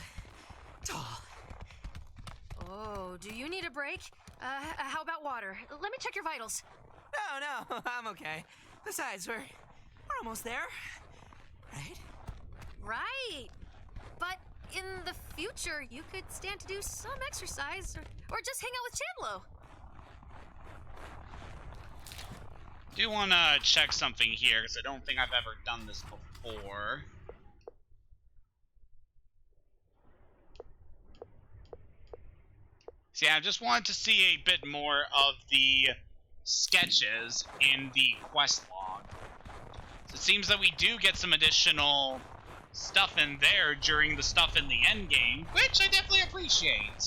Tall. Oh, do you need a break? How about water? Let me check your vitals. No, I'm okay. Besides, we're almost there. Right? Right. But in the future, you could stand to do some exercise or just hang out with Chandlo. Do want to check something here because I don't think I've ever done this before. So yeah, I just wanted to see a bit more of the sketches in the quest log. So it seems that we do get some additional stuff in there during the stuff in the endgame, which I definitely appreciate.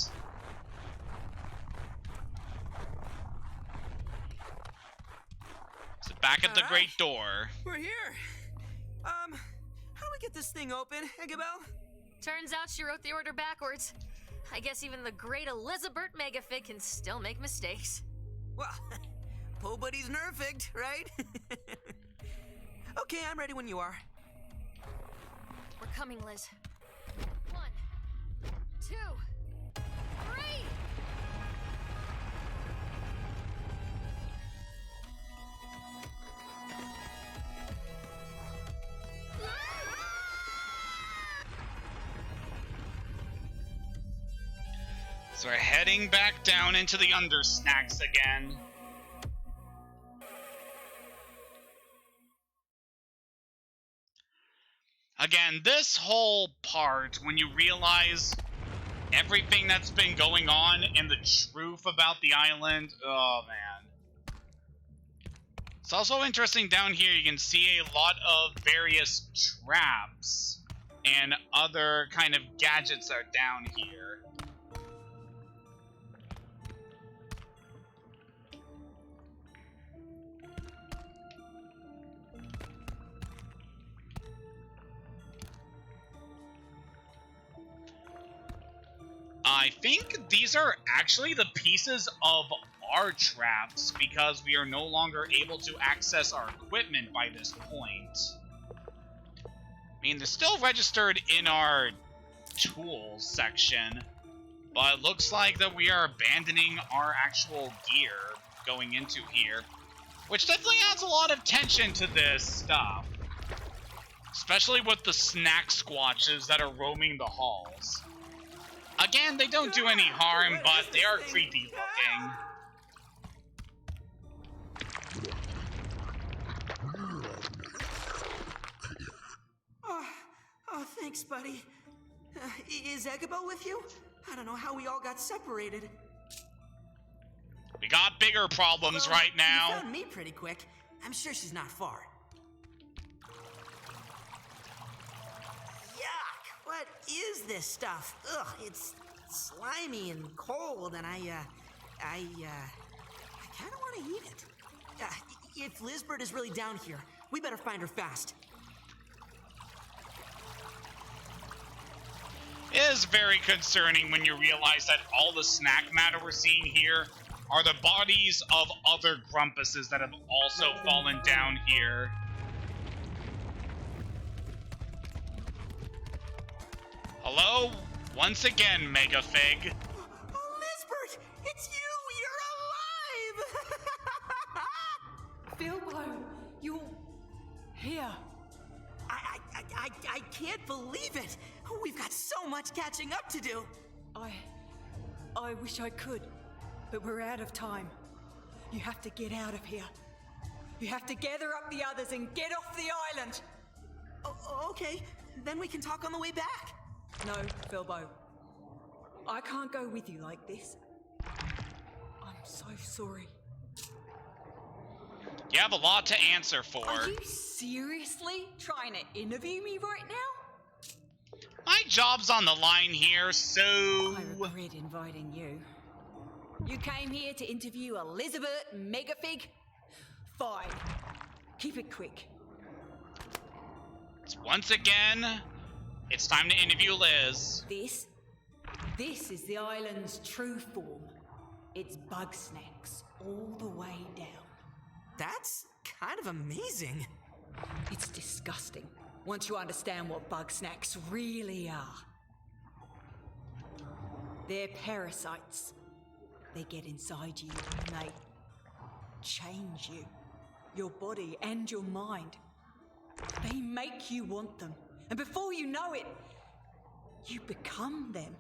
So back at the Great Door. We're here. How do we get this thing open, Eggabell? Turns out she wrote the order backwards. I guess even the great Elizabeth Megafig can still make mistakes. Well, Po Buddy's nerfed, right? Okay, I'm ready when you are. We're coming, Liz. 1, 2, 3! So we're heading back down into the Undersnacks again. Again, this whole part, when you realize everything that's been going on and the truth about the island, oh man. It's also interesting down here, you can see a lot of various traps and other kind of gadgets that are down here. I think these are actually the pieces of our traps because we are no longer able to access our equipment by this point. I mean, they're still registered in our tools section, but it looks like that we are abandoning our actual gear going into here, which definitely adds a lot of tension to this stuff, especially with the snack squatches that are roaming the halls. Again, they don't do any harm, but they are creepy looking. Oh, thanks, buddy. Is Eggabell with you? I don't know how we all got separated. We got bigger problems right now. You found me pretty quick. I'm sure she's not far. Yuck! What is this stuff? Ugh, it's slimy and cold, and I kind of want to eat it. If Lizbert is really down here, we better find her fast. It is very concerning when you realize that all the snack matter we're seeing here are the bodies of other Grumpuses that have also fallen down here. Hello? Once again, Megafig. Oh, Lizbert! It's you! You're alive! Bilbo, you're here. I can't believe it! We've got so much catching up to do! I wish I could, but we're out of time. You have to get out of here. You have to gather up the others and get off the island! Okay, then we can talk on the way back. No, Bilbo. I can't go with you like this. I'm so sorry. You have a lot to answer for. Are you seriously trying to interview me right now? My job's on the line here, so... I regret inviting you. You came here to interview Elizabeth Megafig? Fine. Keep it quick. Once again, it's time to interview Liz. This is the island's true form. It's Bugsnax all the way down. That's kind of amazing. It's disgusting once you understand what Bugsnax really are. They're parasites. They get inside you and they change you, your body and your mind. They make you want them, and before you know it, you become them.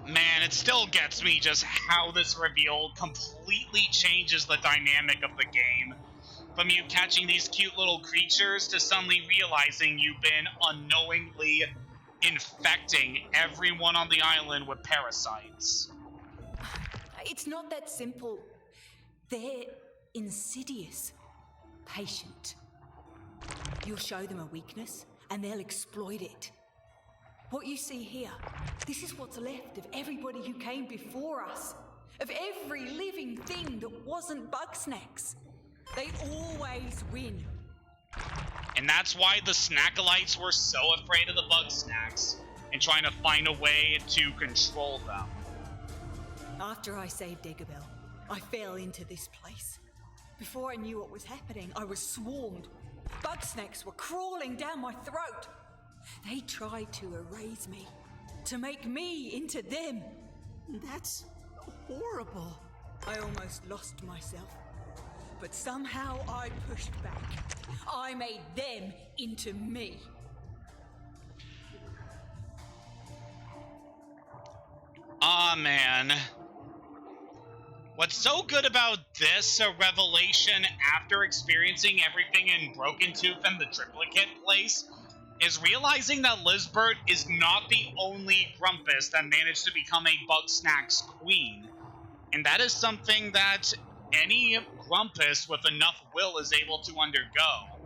Man, it still gets me just how this reveal completely changes the dynamic of the game. From you catching these cute little creatures to suddenly realizing you've been unknowingly infecting everyone on the island with parasites. It's not that simple. They're insidious, patient. You'll show them a weakness and they'll exploit it. What you see here, this is what's left of everybody who came before us, of every living thing that wasn't Bugsnax. They always win. And that's why the Snackalites were so afraid of the Bugsnax and trying to find a way to control them. After I saved Eggabell, I fell into this place. Before I knew what was happening, I was swarmed. Bugsnax were crawling down my throat. They tried to erase me, to make me into them. That's horrible. I almost lost myself, but somehow I pushed back. I made them into me. Aw, man. What's so good about this revelation after experiencing everything in Broken Tooth and the Triplicate place is realizing that Lizbert is not the only Grumpus that managed to become a Bugsnax queen. And that is something that any Grumpus with enough will is able to undergo.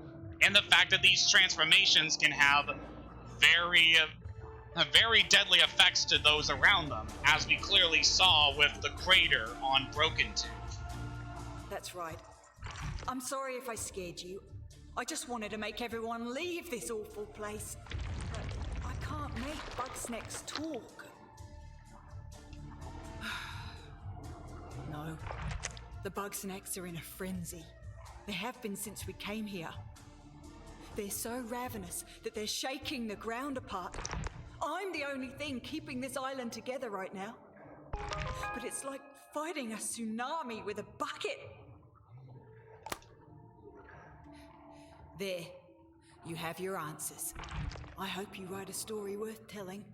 And the fact that these transformations can have very deadly effects to those around them, as we clearly saw with the crater on Broken Tooth. That's right. I'm sorry if I scared you. I just wanted to make everyone leave this awful place. But I can't make Bugsnax talk. No. The Bugsnax are in a frenzy. They have been since we came here. They're so ravenous that they're shaking the ground apart. I'm the only thing keeping this island together right now. But it's like fighting a tsunami with a bucket. There. You have your answers. I hope you write a story worth telling.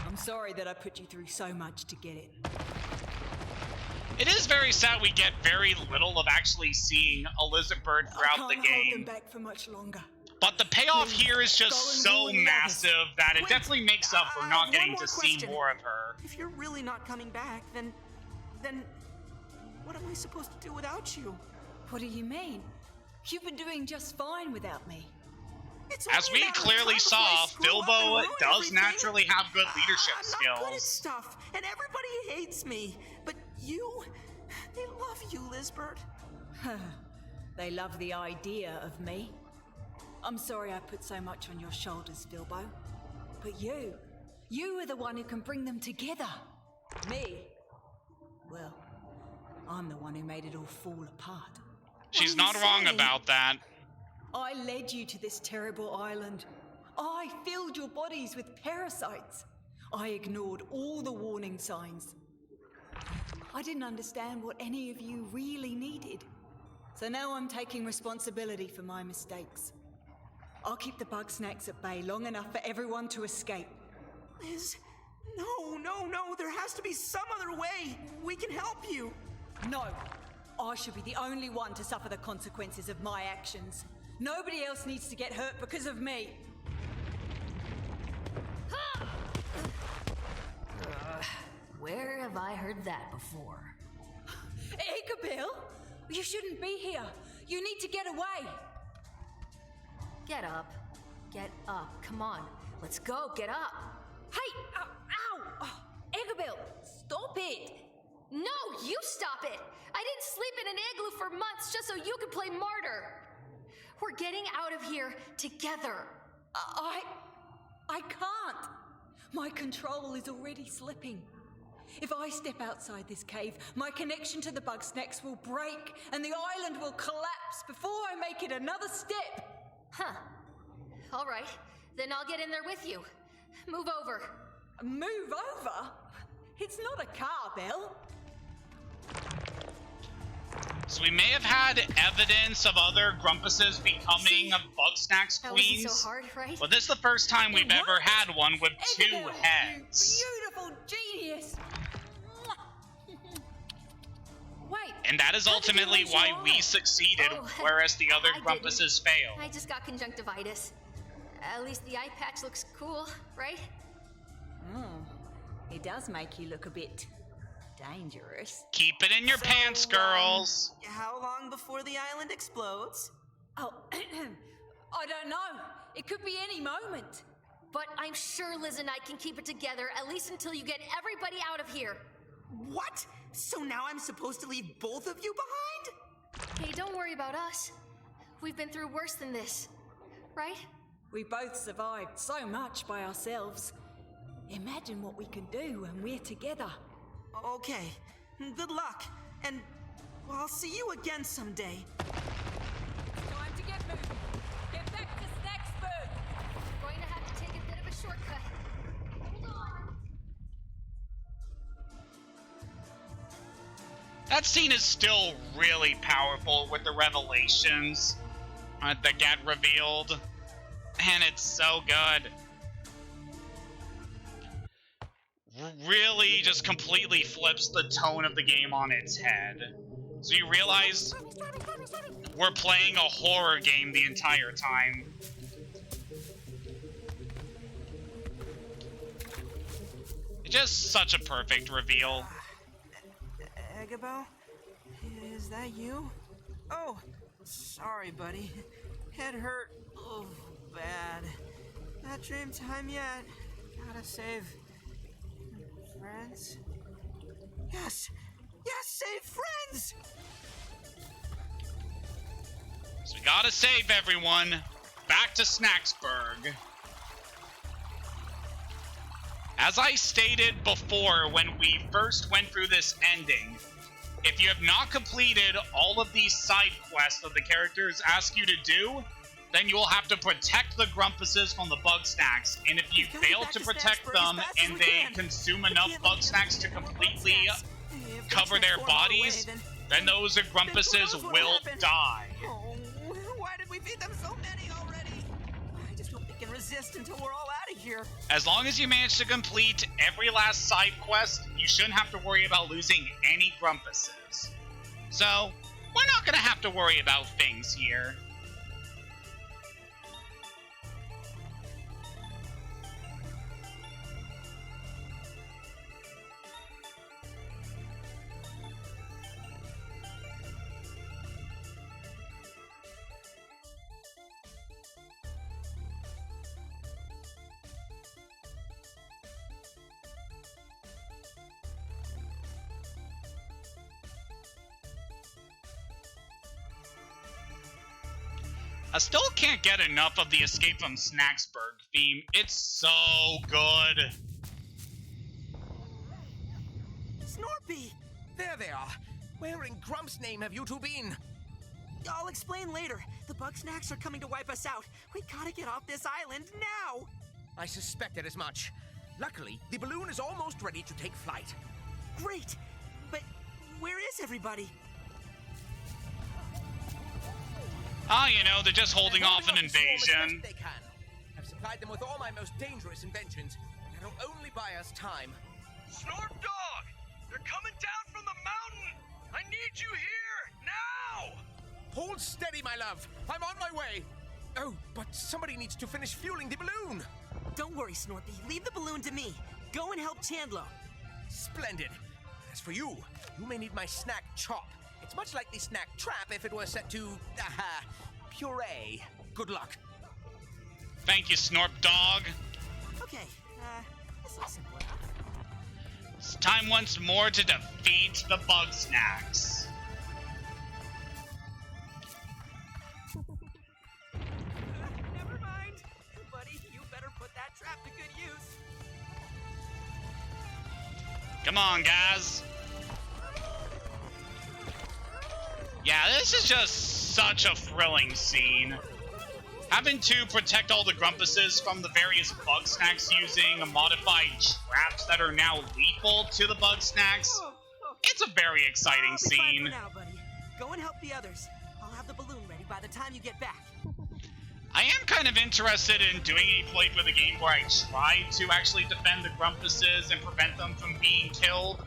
I'm sorry that I put you through so much to get it. It is very sad we get very little of actually seeing Elizabeth throughout the I can't game. hold them back for much longer. But the payoff here is just so massive that it definitely makes up for not getting to see more of her. If you're really not coming back, then what am I supposed to do without you? What do you mean? You've been doing just fine without me. As we clearly saw, Filbo does naturally have good leadership I'm not good at skills. stuff, and everybody hates me. But you, they love you, Lizbert. They love the idea of me. I'm sorry I put so much on your shoulders, Filbo. But you are the one who can bring them together. Me? Well, I'm the one who made it all fall apart. She's not wrong about that. I led you to this terrible island. I filled your bodies with parasites. I ignored all the warning signs. I didn't understand what any of you really needed. So now I'm taking responsibility for my mistakes. I'll keep the Bugsnax at bay long enough for everyone to escape. Liz, no. There has to be some other way. We can help you. No. I should be the only one to suffer the consequences of my actions. Nobody else needs to get hurt because of me. Where have I heard that before? Igabil, you shouldn't be here. You need to get away. Get up. Get up. Come on. Let's go. Get up. Hey! Ow! Oh, Igabil, stop it! No, you stop it! I didn't sleep in an igloo for months just so you could play martyr. We're getting out of here together. I can't. My control is already slipping. If I step outside this cave, my connection to the Bugsnax will break and the island will collapse before I make it another step. Huh. All right, then I'll get in there with you. Move over. Move over? It's not a car, Bill. So we may have had evidence of other Grumpuses becoming Bugsnax That queens, wasn't so hard, right? but this is the first time we've ever had one with two heads. Beautiful genius. Wait. And that is ultimately why we succeeded, whereas the other I Grumpuses didn't. failed. I just got conjunctivitis. At least the eye patch looks cool, right? It does make you look a bit dangerous. Keep it in your pants, girls. How long before the island explodes? Oh, I don't know. It could be any moment. But I'm sure Liz and I can keep it together, at least until you get everybody out of here. What? So now I'm supposed to leave both of you behind? Hey, don't worry about us. We've been through worse than this, right? We both survived so much by ourselves. Imagine what we can do when we're together. Okay, good luck. And I'll see you again someday. Time to get moving. Get back to Snaksburg. Going to have to take a bit of a shortcut. Hold on. That scene is still really powerful with the revelations that get revealed, and it's so good. really just completely flips the tone of the game on its head. So you realize we're playing a horror game the entire time. It's just such a perfect reveal. Agabel? Is that you? Oh, sorry, buddy. Head hurt. Oh, bad. Not dream time yet. Gotta save... friends? Yes! Yes, save friends! So we gotta save everyone. Back to Snacksburg. As I stated before when we first went through this ending, if you have not completed all of these side quests that the characters ask you to do, then you will have to protect the Grumpuses from the Bugsnax. And if you fail to protect them and they consume enough Bugsnax to completely cover their bodies, then those Grumpuses will die. Oh, why did we feed them so many already? I just hope they can resist until we're all out of here. As long as you manage to complete every last side quest, you shouldn't have to worry about losing any Grumpuses. So, we're not gonna have to worry about things here. I still can't get enough of the Escape from Snacksburg theme. It's so good. Snorpy! There they are. Where in Grump's name have you two been? I'll explain later. The Bugsnax are coming to wipe us out. We gotta get off this island now! I suspected as much. Luckily, the balloon is almost ready to take flight. Great! But where is everybody? Ah, you know, they're just holding off an invasion. They can. I've supplied them with all my most dangerous inventions. That'll only buy us time. Snorp Dog! They're coming down from the mountain! I need you here! Now! Hold steady, my love. I'm on my way. Oh, but somebody needs to finish fueling the balloon. Don't worry, Snorpy. Leave the balloon to me. Go and help Chandler. Splendid. As for you, you may need my snack chop. It's much like the snack trap if it were set to, puree. Good luck. Thank you, Snorp Dog. Okay, this looks simple enough. It's time once more to defeat the Bugsnax. Never mind. Buddy, you better put that trap to good use. Come on, guys. Yeah, this is just such a thrilling scene. Having to protect all the Grumpuses from the various Bugsnax using modified traps that are now lethal to the Bugsnax. It's a very exciting scene. For now, buddy. Go and help the others. I'll have the balloon ready by the time you get back. I am kind of interested in doing a playthrough of the game where I try to actually defend the Grumpuses and prevent them from being killed.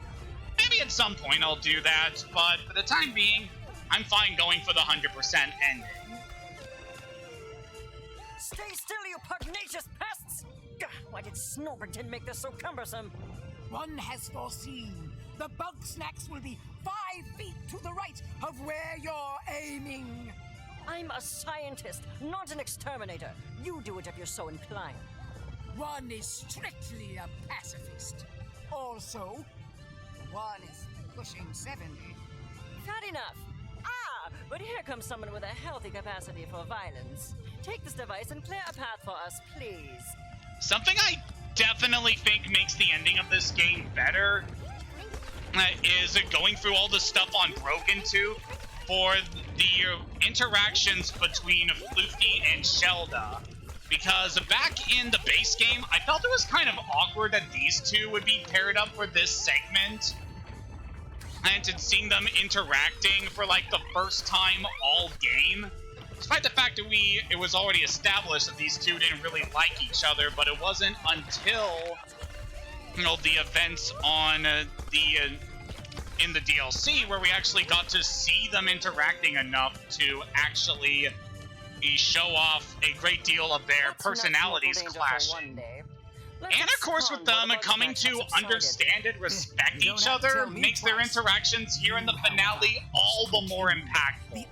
Maybe at some point I'll do that, but for the time being, I'm fine going for the 100% ending. Stay still, you pugnacious pests! Gah, why did Snorperton make this so cumbersome? One has foreseen. The Bugsnax will be 5 feet to the right of where you're aiming. I'm a scientist, not an exterminator. You do it if you're so inclined. One is strictly a pacifist. Also, one is pushing 70. Not enough. Ah, but here comes someone with a healthy capacity for violence. Take this device and clear a path for us, please. Something I definitely think makes the ending of this game better is going through all the stuff on Broken Tooth for the interactions between Floofy and Shelda. Because back in the base game, I felt it was kind of awkward that these two would be paired up for this segment. And seeing them interacting for like the first time all game. Despite the fact that it was already established that these two didn't really like each other, but it wasn't until you know, the events on in the DLC, where we actually got to see them interacting enough to actually show off a great deal of their personalities clashing. And of course, with them coming to understand and respect each other makes their interactions here in the finale all the more impactful.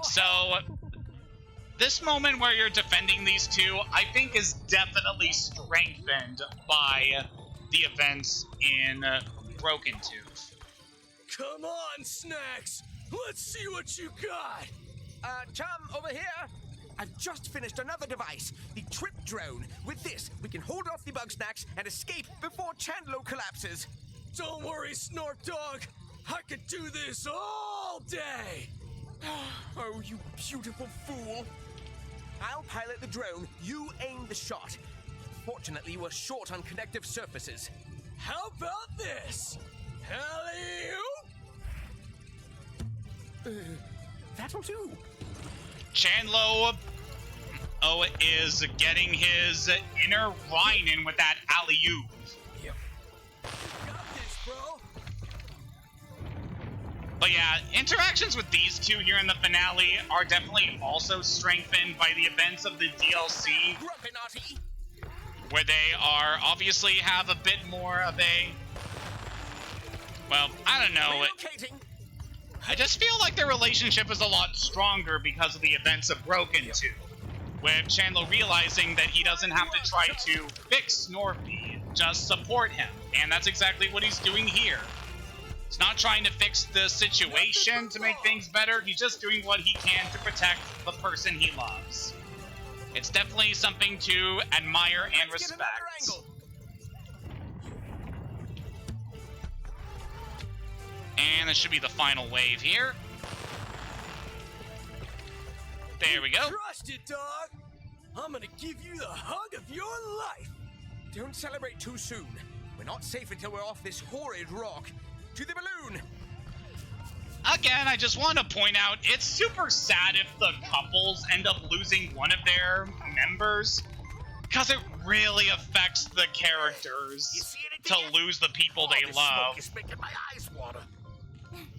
So, this moment where you're defending these two, I think, is definitely strengthened by the events in Broken Tooth. Come on, Snacks! Let's see what you got! Chum, over here! I've just finished another device, the Trip Drone. With this, we can hold off the Bugsnax and escape before Chandlo collapses. Don't worry, Snort Dog! I could do this all day! Oh, you beautiful fool! I'll pilot the drone, you aim the shot. Fortunately, we're short on connective surfaces. How about this? Alley-oop! That'll do. Chandlo is getting his inner Rhine in with that alley-oop. Yep. You got this, bro. But yeah, interactions with these two here in the finale are definitely also strengthened by the events of the DLC, where they are obviously have a bit more of a, well, I don't know. I just feel like their relationship is a lot stronger because of the events of Broken Tooth, with Chandlo realizing that he doesn't have to try to fix Snorpy, just support him. And that's exactly what he's doing here. He's not trying to fix the situation to make things better, he's just doing what he can to protect the person he loves. It's definitely something to admire and respect. And this should be the final wave here. There we go. Crushed it, dog! I'm gonna give you the hug of your life! Don't celebrate too soon. We're not safe until we're off this horrid rock. To the balloon! Again, I just want to point out, it's super sad if the couples end up losing one of their members, because it really affects the characters to lose the people they love. My eyes water.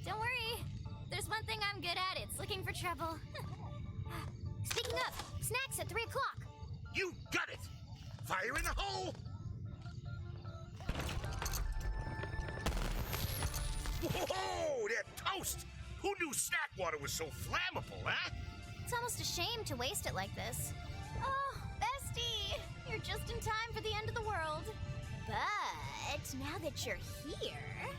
Don't worry. There's one thing I'm good at. It's looking for trouble. Speaking of, snacks at 3 o'clock. You got it. Fire in the hole. Whoa, they're toast. Who knew snack water was so flammable, huh? It's almost a shame to waste it like this. Oh, bestie, you're just in time for the end of the world. But now that you're here,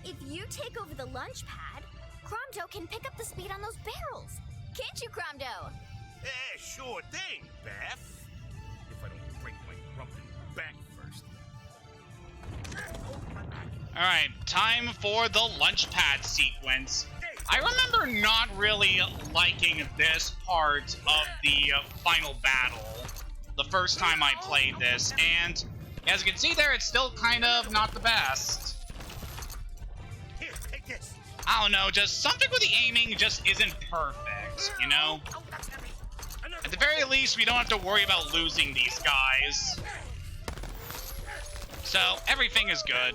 if you take over the lunch pad, Cromdo can pick up the speed on those barrels. Can't you, Cromdo? Yeah, sure thing, Beth. If I don't break my grumpy back first. Alright, time for the lunch pad sequence. I remember not really liking this part of the final battle the first time I played this, and as you can see there, it's still kind of not the best. Here, take this. I don't know, just something with the aiming just isn't perfect, you know? At the very least, we don't have to worry about losing these guys. So, everything is good.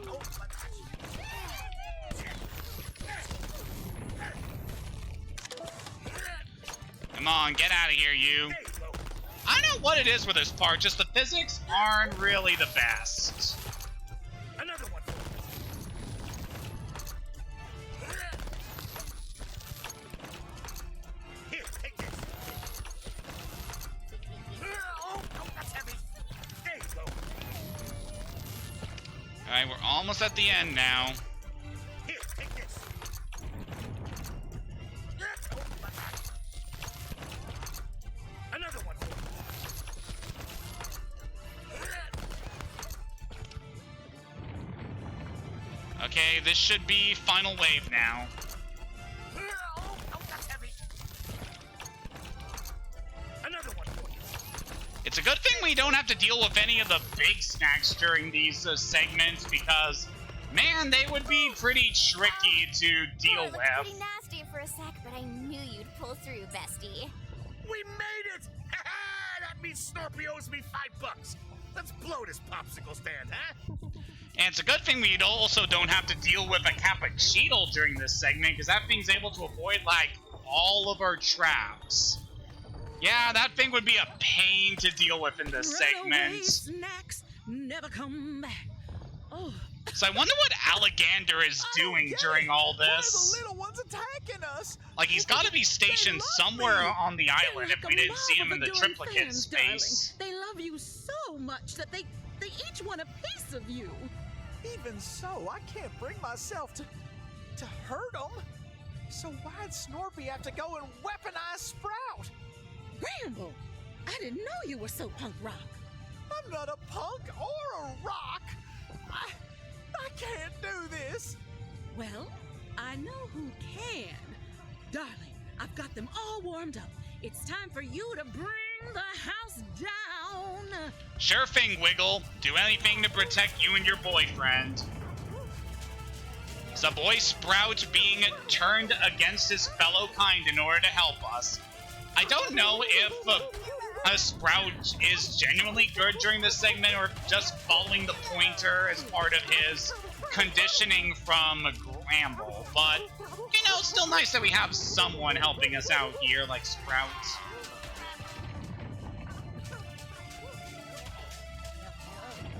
Come on, get out of here, you. I don't know what it is with this part, just the physics aren't really the best. Another one. Here, take this. Oh, that's heavy. There you go. Alright, we're almost at the end now. Here, take this. Another one. Okay, this should be final wave now. Oh, that's heavy. Another one. It's a good thing we don't have to deal with any of the big snacks during these segments, because, man, they would be pretty tricky to deal It looked with. pretty nasty for a sec, but I knew you'd pull through, bestie. We made it! That means Snorpy owes me $5. Let's blow this popsicle stand, huh? And it's a good thing we also don't have to deal with a cappuccino during this segment, because that thing's able to avoid, like, all of our traps. Yeah, that thing would be a pain to deal with in this segment. Snacks never come back. Oh. So I wonder what Alligander is doing during all this. Why are the little ones attacking us? Like, he's got to be stationed somewhere on the island if we didn't see him in the triplicate space. They love you so much that they each want a piece of you. Even so, I can't bring myself to hurt them. So why'd Snorpy have to go and weaponize Sprout? Ramble, I didn't know you were so punk rock. I'm not a punk or a rock. I can't do this. Well, I know who can. Darling, I've got them all warmed up. It's time for you to bring the house down. Sure thing, Wiggle. Do anything to protect you and your boyfriend. Is a boy Sprout being turned against his fellow kind in order to help us? I don't know if Sprout is genuinely good during this segment or just following the pointer as part of his conditioning from Gramble, but, you know, it's still nice that we have someone helping us out here, like Sprout.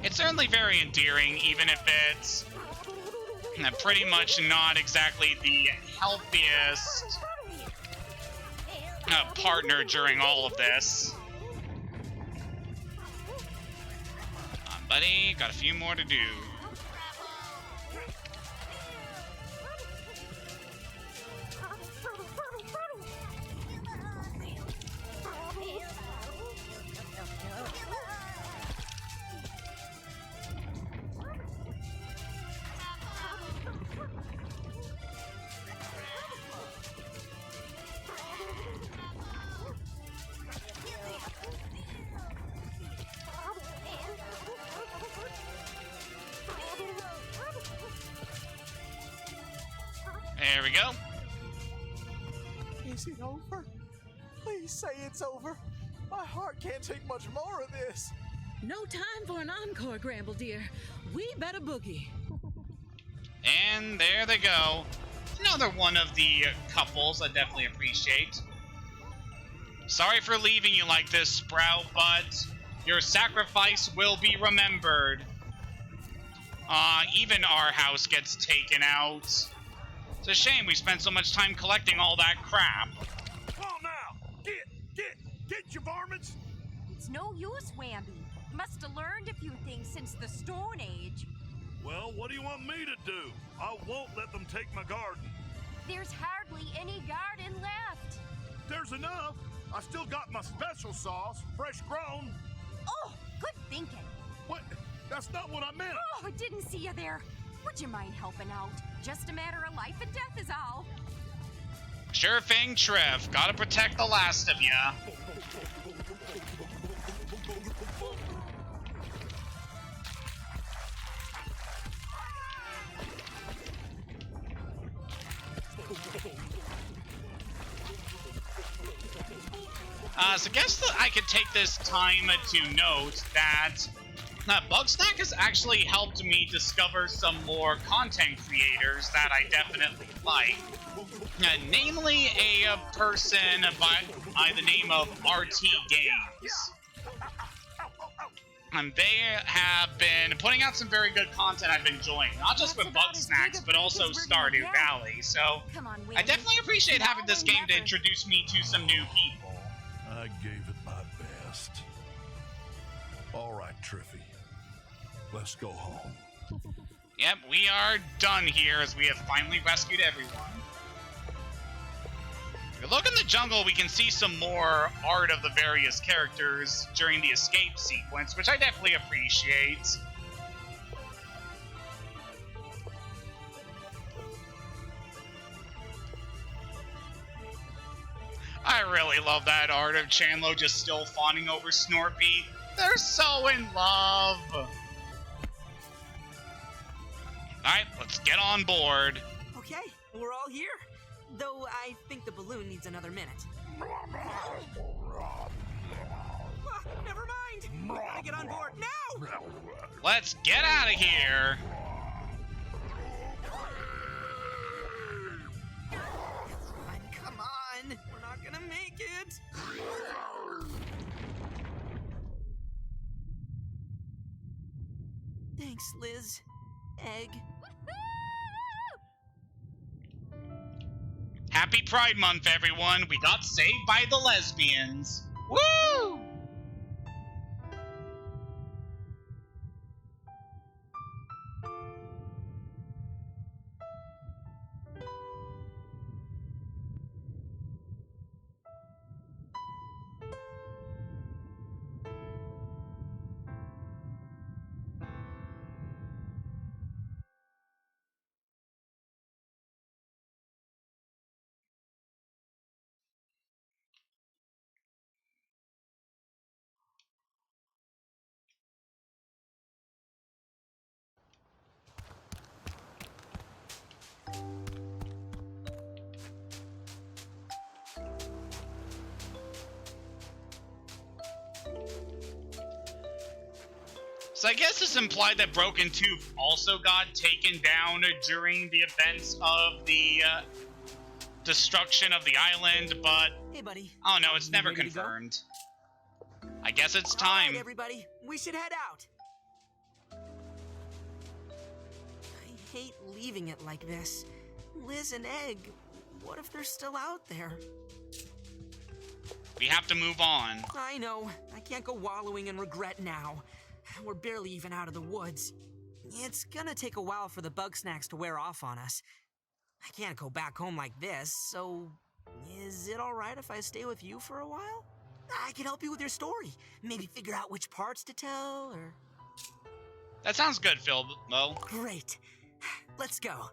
It's certainly very endearing, even if it's pretty much not exactly the healthiest partner during all of this. Buddy, got a few more to do. There we go. Is it over? Please say it's over. My heart can't take much more of this. No time for an encore, Gramble dear. We better boogie. And there they go. Another one of the couples I definitely appreciate. Sorry for leaving you like this, Sprout, but your sacrifice will be remembered. Even our house gets taken out. It's a shame we spent so much time collecting all that crap. Come on now! Get your varmints! It's no use, Wamby. Must have learned a few things since the Stone Age. Well, what do you want me to do? I won't let them take my garden. There's hardly any garden left. There's enough. I still got my special sauce, fresh grown. Oh, good thinking. What? That's not what I meant. Oh, I didn't see you there. Would you mind helping out? Just a matter of life and death is all. Sure thing, Trev. Gotta protect the last of ya. So I guess that I could take this time to note that Bugsnak has actually helped me discover some more content creators that I definitely like. Namely, a person by the name of RT Games. And they have been putting out some very good content I've been enjoying, not just with Bugsnax, but also Stardew Valley. So I definitely appreciate having this game to introduce me to some new people. I gave it my best. All right, Triffy. Let's go home. Yep, we are done here as we have finally rescued everyone. If we look in the jungle, we can see some more art of the various characters during the escape sequence, which I definitely appreciate. I really love that art of Chandlo just still fawning over Snorpy. They're so in love. Alright, let's get on board. Okay, we're all here. Though I think the balloon needs another minute. Never mind. Gotta get on board now. Let's get out of here. Come on. We're not gonna make it. Thanks, Liz. Egg. Happy Pride Month, everyone. We got saved by the lesbians. Woo! So I guess it's implied that Broken Tooth also got taken down during the events of the destruction of the island, but Hey, buddy. oh no, it's never ready to go? confirmed. I guess it's All time. right, everybody. We should head out. I hate leaving it like this. Liz and Egg, what if they're still out there? We have to move on. I know. I can't go wallowing in regret now. We're barely even out of the woods. It's gonna take a while for the Bugsnax to wear off on us. I can't go back home like this, so is it alright if I stay with you for a while? I can help you with your story. Maybe figure out which parts to tell, or... That sounds good, Phil. Well, Great. Let's go.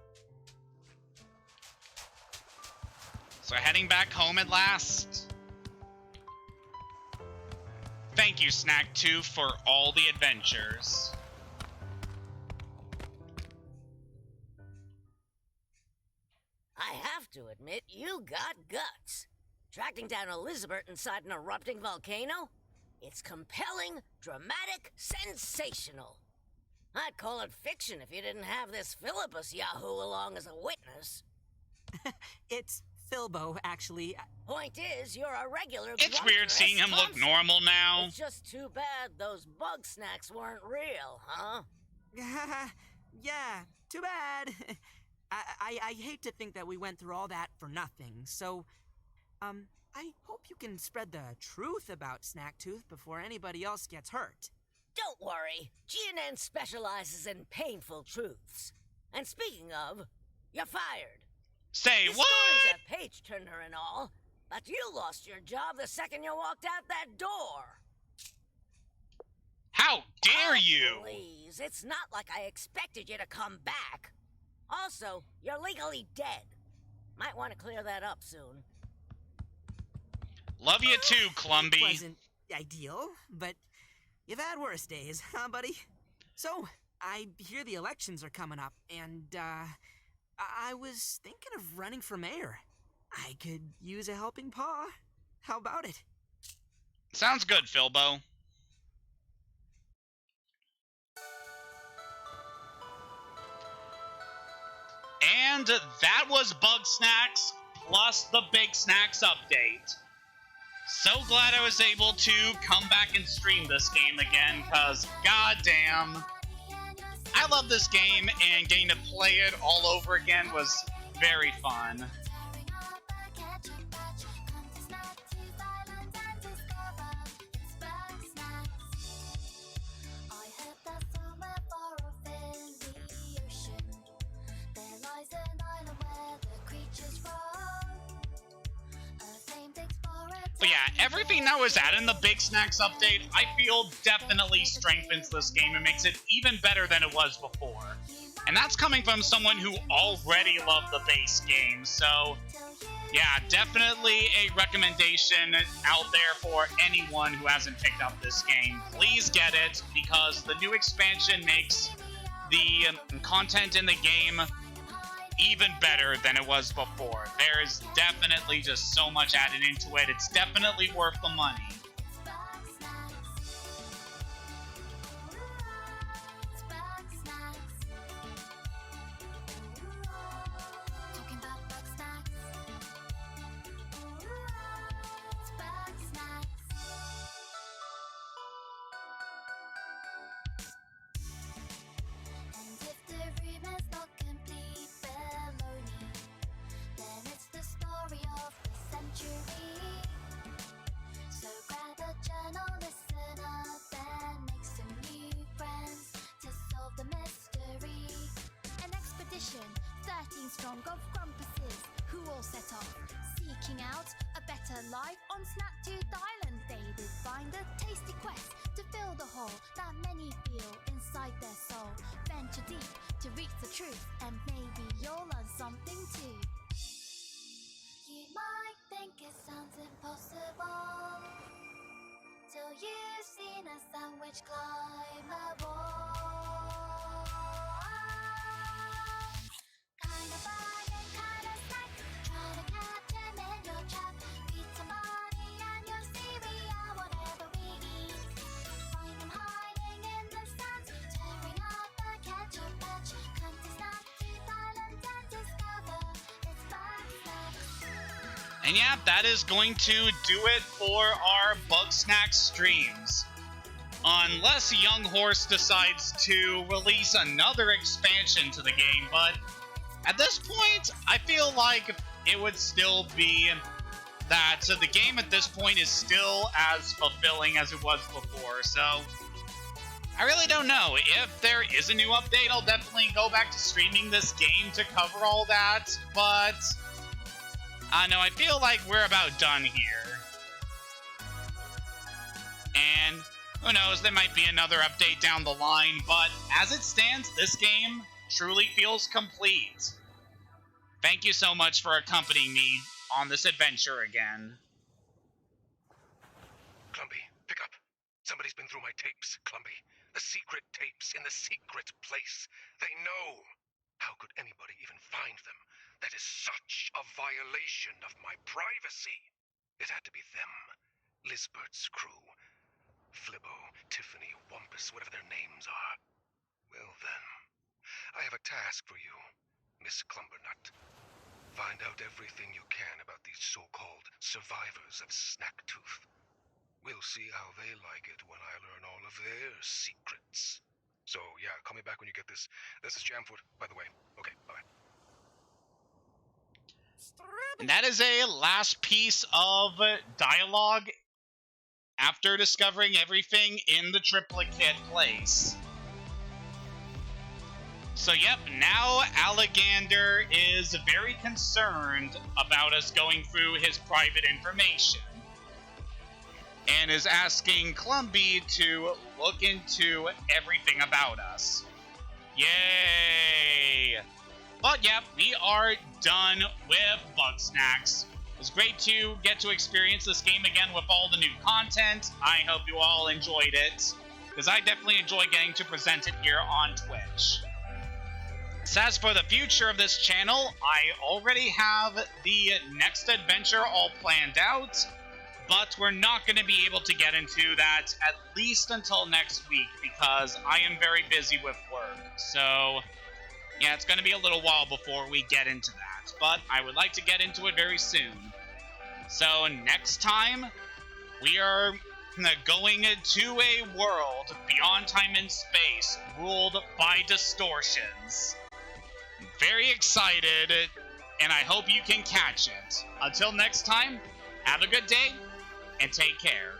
so heading back home at last. Thank you, Snaktooth, for all the adventures. I have to admit, you got guts. Tracking down Elizabeth inside an erupting volcano? It's compelling, dramatic, sensational. I'd call it fiction if you didn't have this Philippus Yahoo along as a witness. It's Philbo, actually. Point is, you're a regular. It's weird seeing him look normal now. It's just too bad those Bugsnax weren't real, huh? Yeah, too bad. I hate to think that we went through all that for nothing, so, I hope you can spread the truth about Snaktooth before anybody else gets hurt. Don't worry, GNN specializes in painful truths. And speaking of, you're fired. Say Your what? story's a page-turner and all, but you lost your job the second you walked out that door. How dare you? Please, it's not like I expected you to come back. Also, you're legally dead. Might want to clear that up soon. Love you too, Clumby. Wasn't ideal, but you've had worse days, huh, buddy? So, I hear the elections are coming up, and, I was thinking of running for mayor. I could use a helping paw. How about it? Sounds good, Philbo. And that was Bugsnax plus the Big Snacks update. So glad I was able to come back and stream this game again, cause goddamn, I love this game, and getting to play it all over again was very fun. But yeah, everything that was added in the Big Snacks update, I feel definitely strengthens this game and makes it even better than it was before. And that's coming from someone who already loved the base game, so yeah, definitely a recommendation out there for anyone who hasn't picked up this game. Please get it, because the new expansion makes the content in the game even better than it was before. There is definitely just so much added into it. It's definitely worth the money. set off, seeking out a better life on Snaktooth Island. They did find a tasty quest to fill the hole that many feel inside their soul. Venture deep to reach the truth, and maybe you'll learn something too. You might think it sounds impossible till you've seen a sandwich climb a wall. Kind of fun and kind of snack. Try to catch him in your trap. Feed somebody and you'll see we are whatever we eat. Find them hiding in the sands, tearing up the ketchup patch. Come to Snaktooth Island and discover its Bugsnax. And yeah, that is going to do it for our Bugsnax streams. Unless Young Horse decides to release another expansion to the game, but at this point, I feel like it would still be that the game at this point is still as fulfilling as it was before, so I really don't know. If there is a new update, I'll definitely go back to streaming this game to cover all that, but no, I feel like we're about done here. And who knows, there might be another update down the line, but as it stands, this game truly feels complete. Thank you so much for accompanying me on this adventure again. Clumpy, pick up. Somebody's been through my tapes, Clumpy. The secret tapes in the secret place. They know. How could anybody even find them? That is such a violation of my privacy. It had to be them. Lizbert's crew. Flibbo, Tiffany, Wumpus, whatever their names are. Well then, I have a task for you, Miss Clumbernut. Find out everything you can about these so-called survivors of Snaktooth. We'll see how they like it when I learn all of their secrets. So yeah, call me back when you get this. This is Jamfoot, by the way. Okay, bye. And that is a last piece of dialogue after discovering everything in the triplicate place. So yep, now Alligander is very concerned about us going through his private information, and is asking Clumpy to look into everything about us. Yay! But yep, we are done with Bugsnax. It was great to get to experience this game again with all the new content. I hope you all enjoyed it, because I definitely enjoy getting to present it here on Twitch. So as for the future of this channel, I already have the next adventure all planned out, but we're not going to be able to get into that at least until next week, because I am very busy with work. So yeah, it's going to be a little while before we get into that, but I would like to get into it very soon. So next time, we are going to a world beyond time and space, ruled by distortions. Very excited, and I hope you can catch it. Until next time, have a good day, and take care.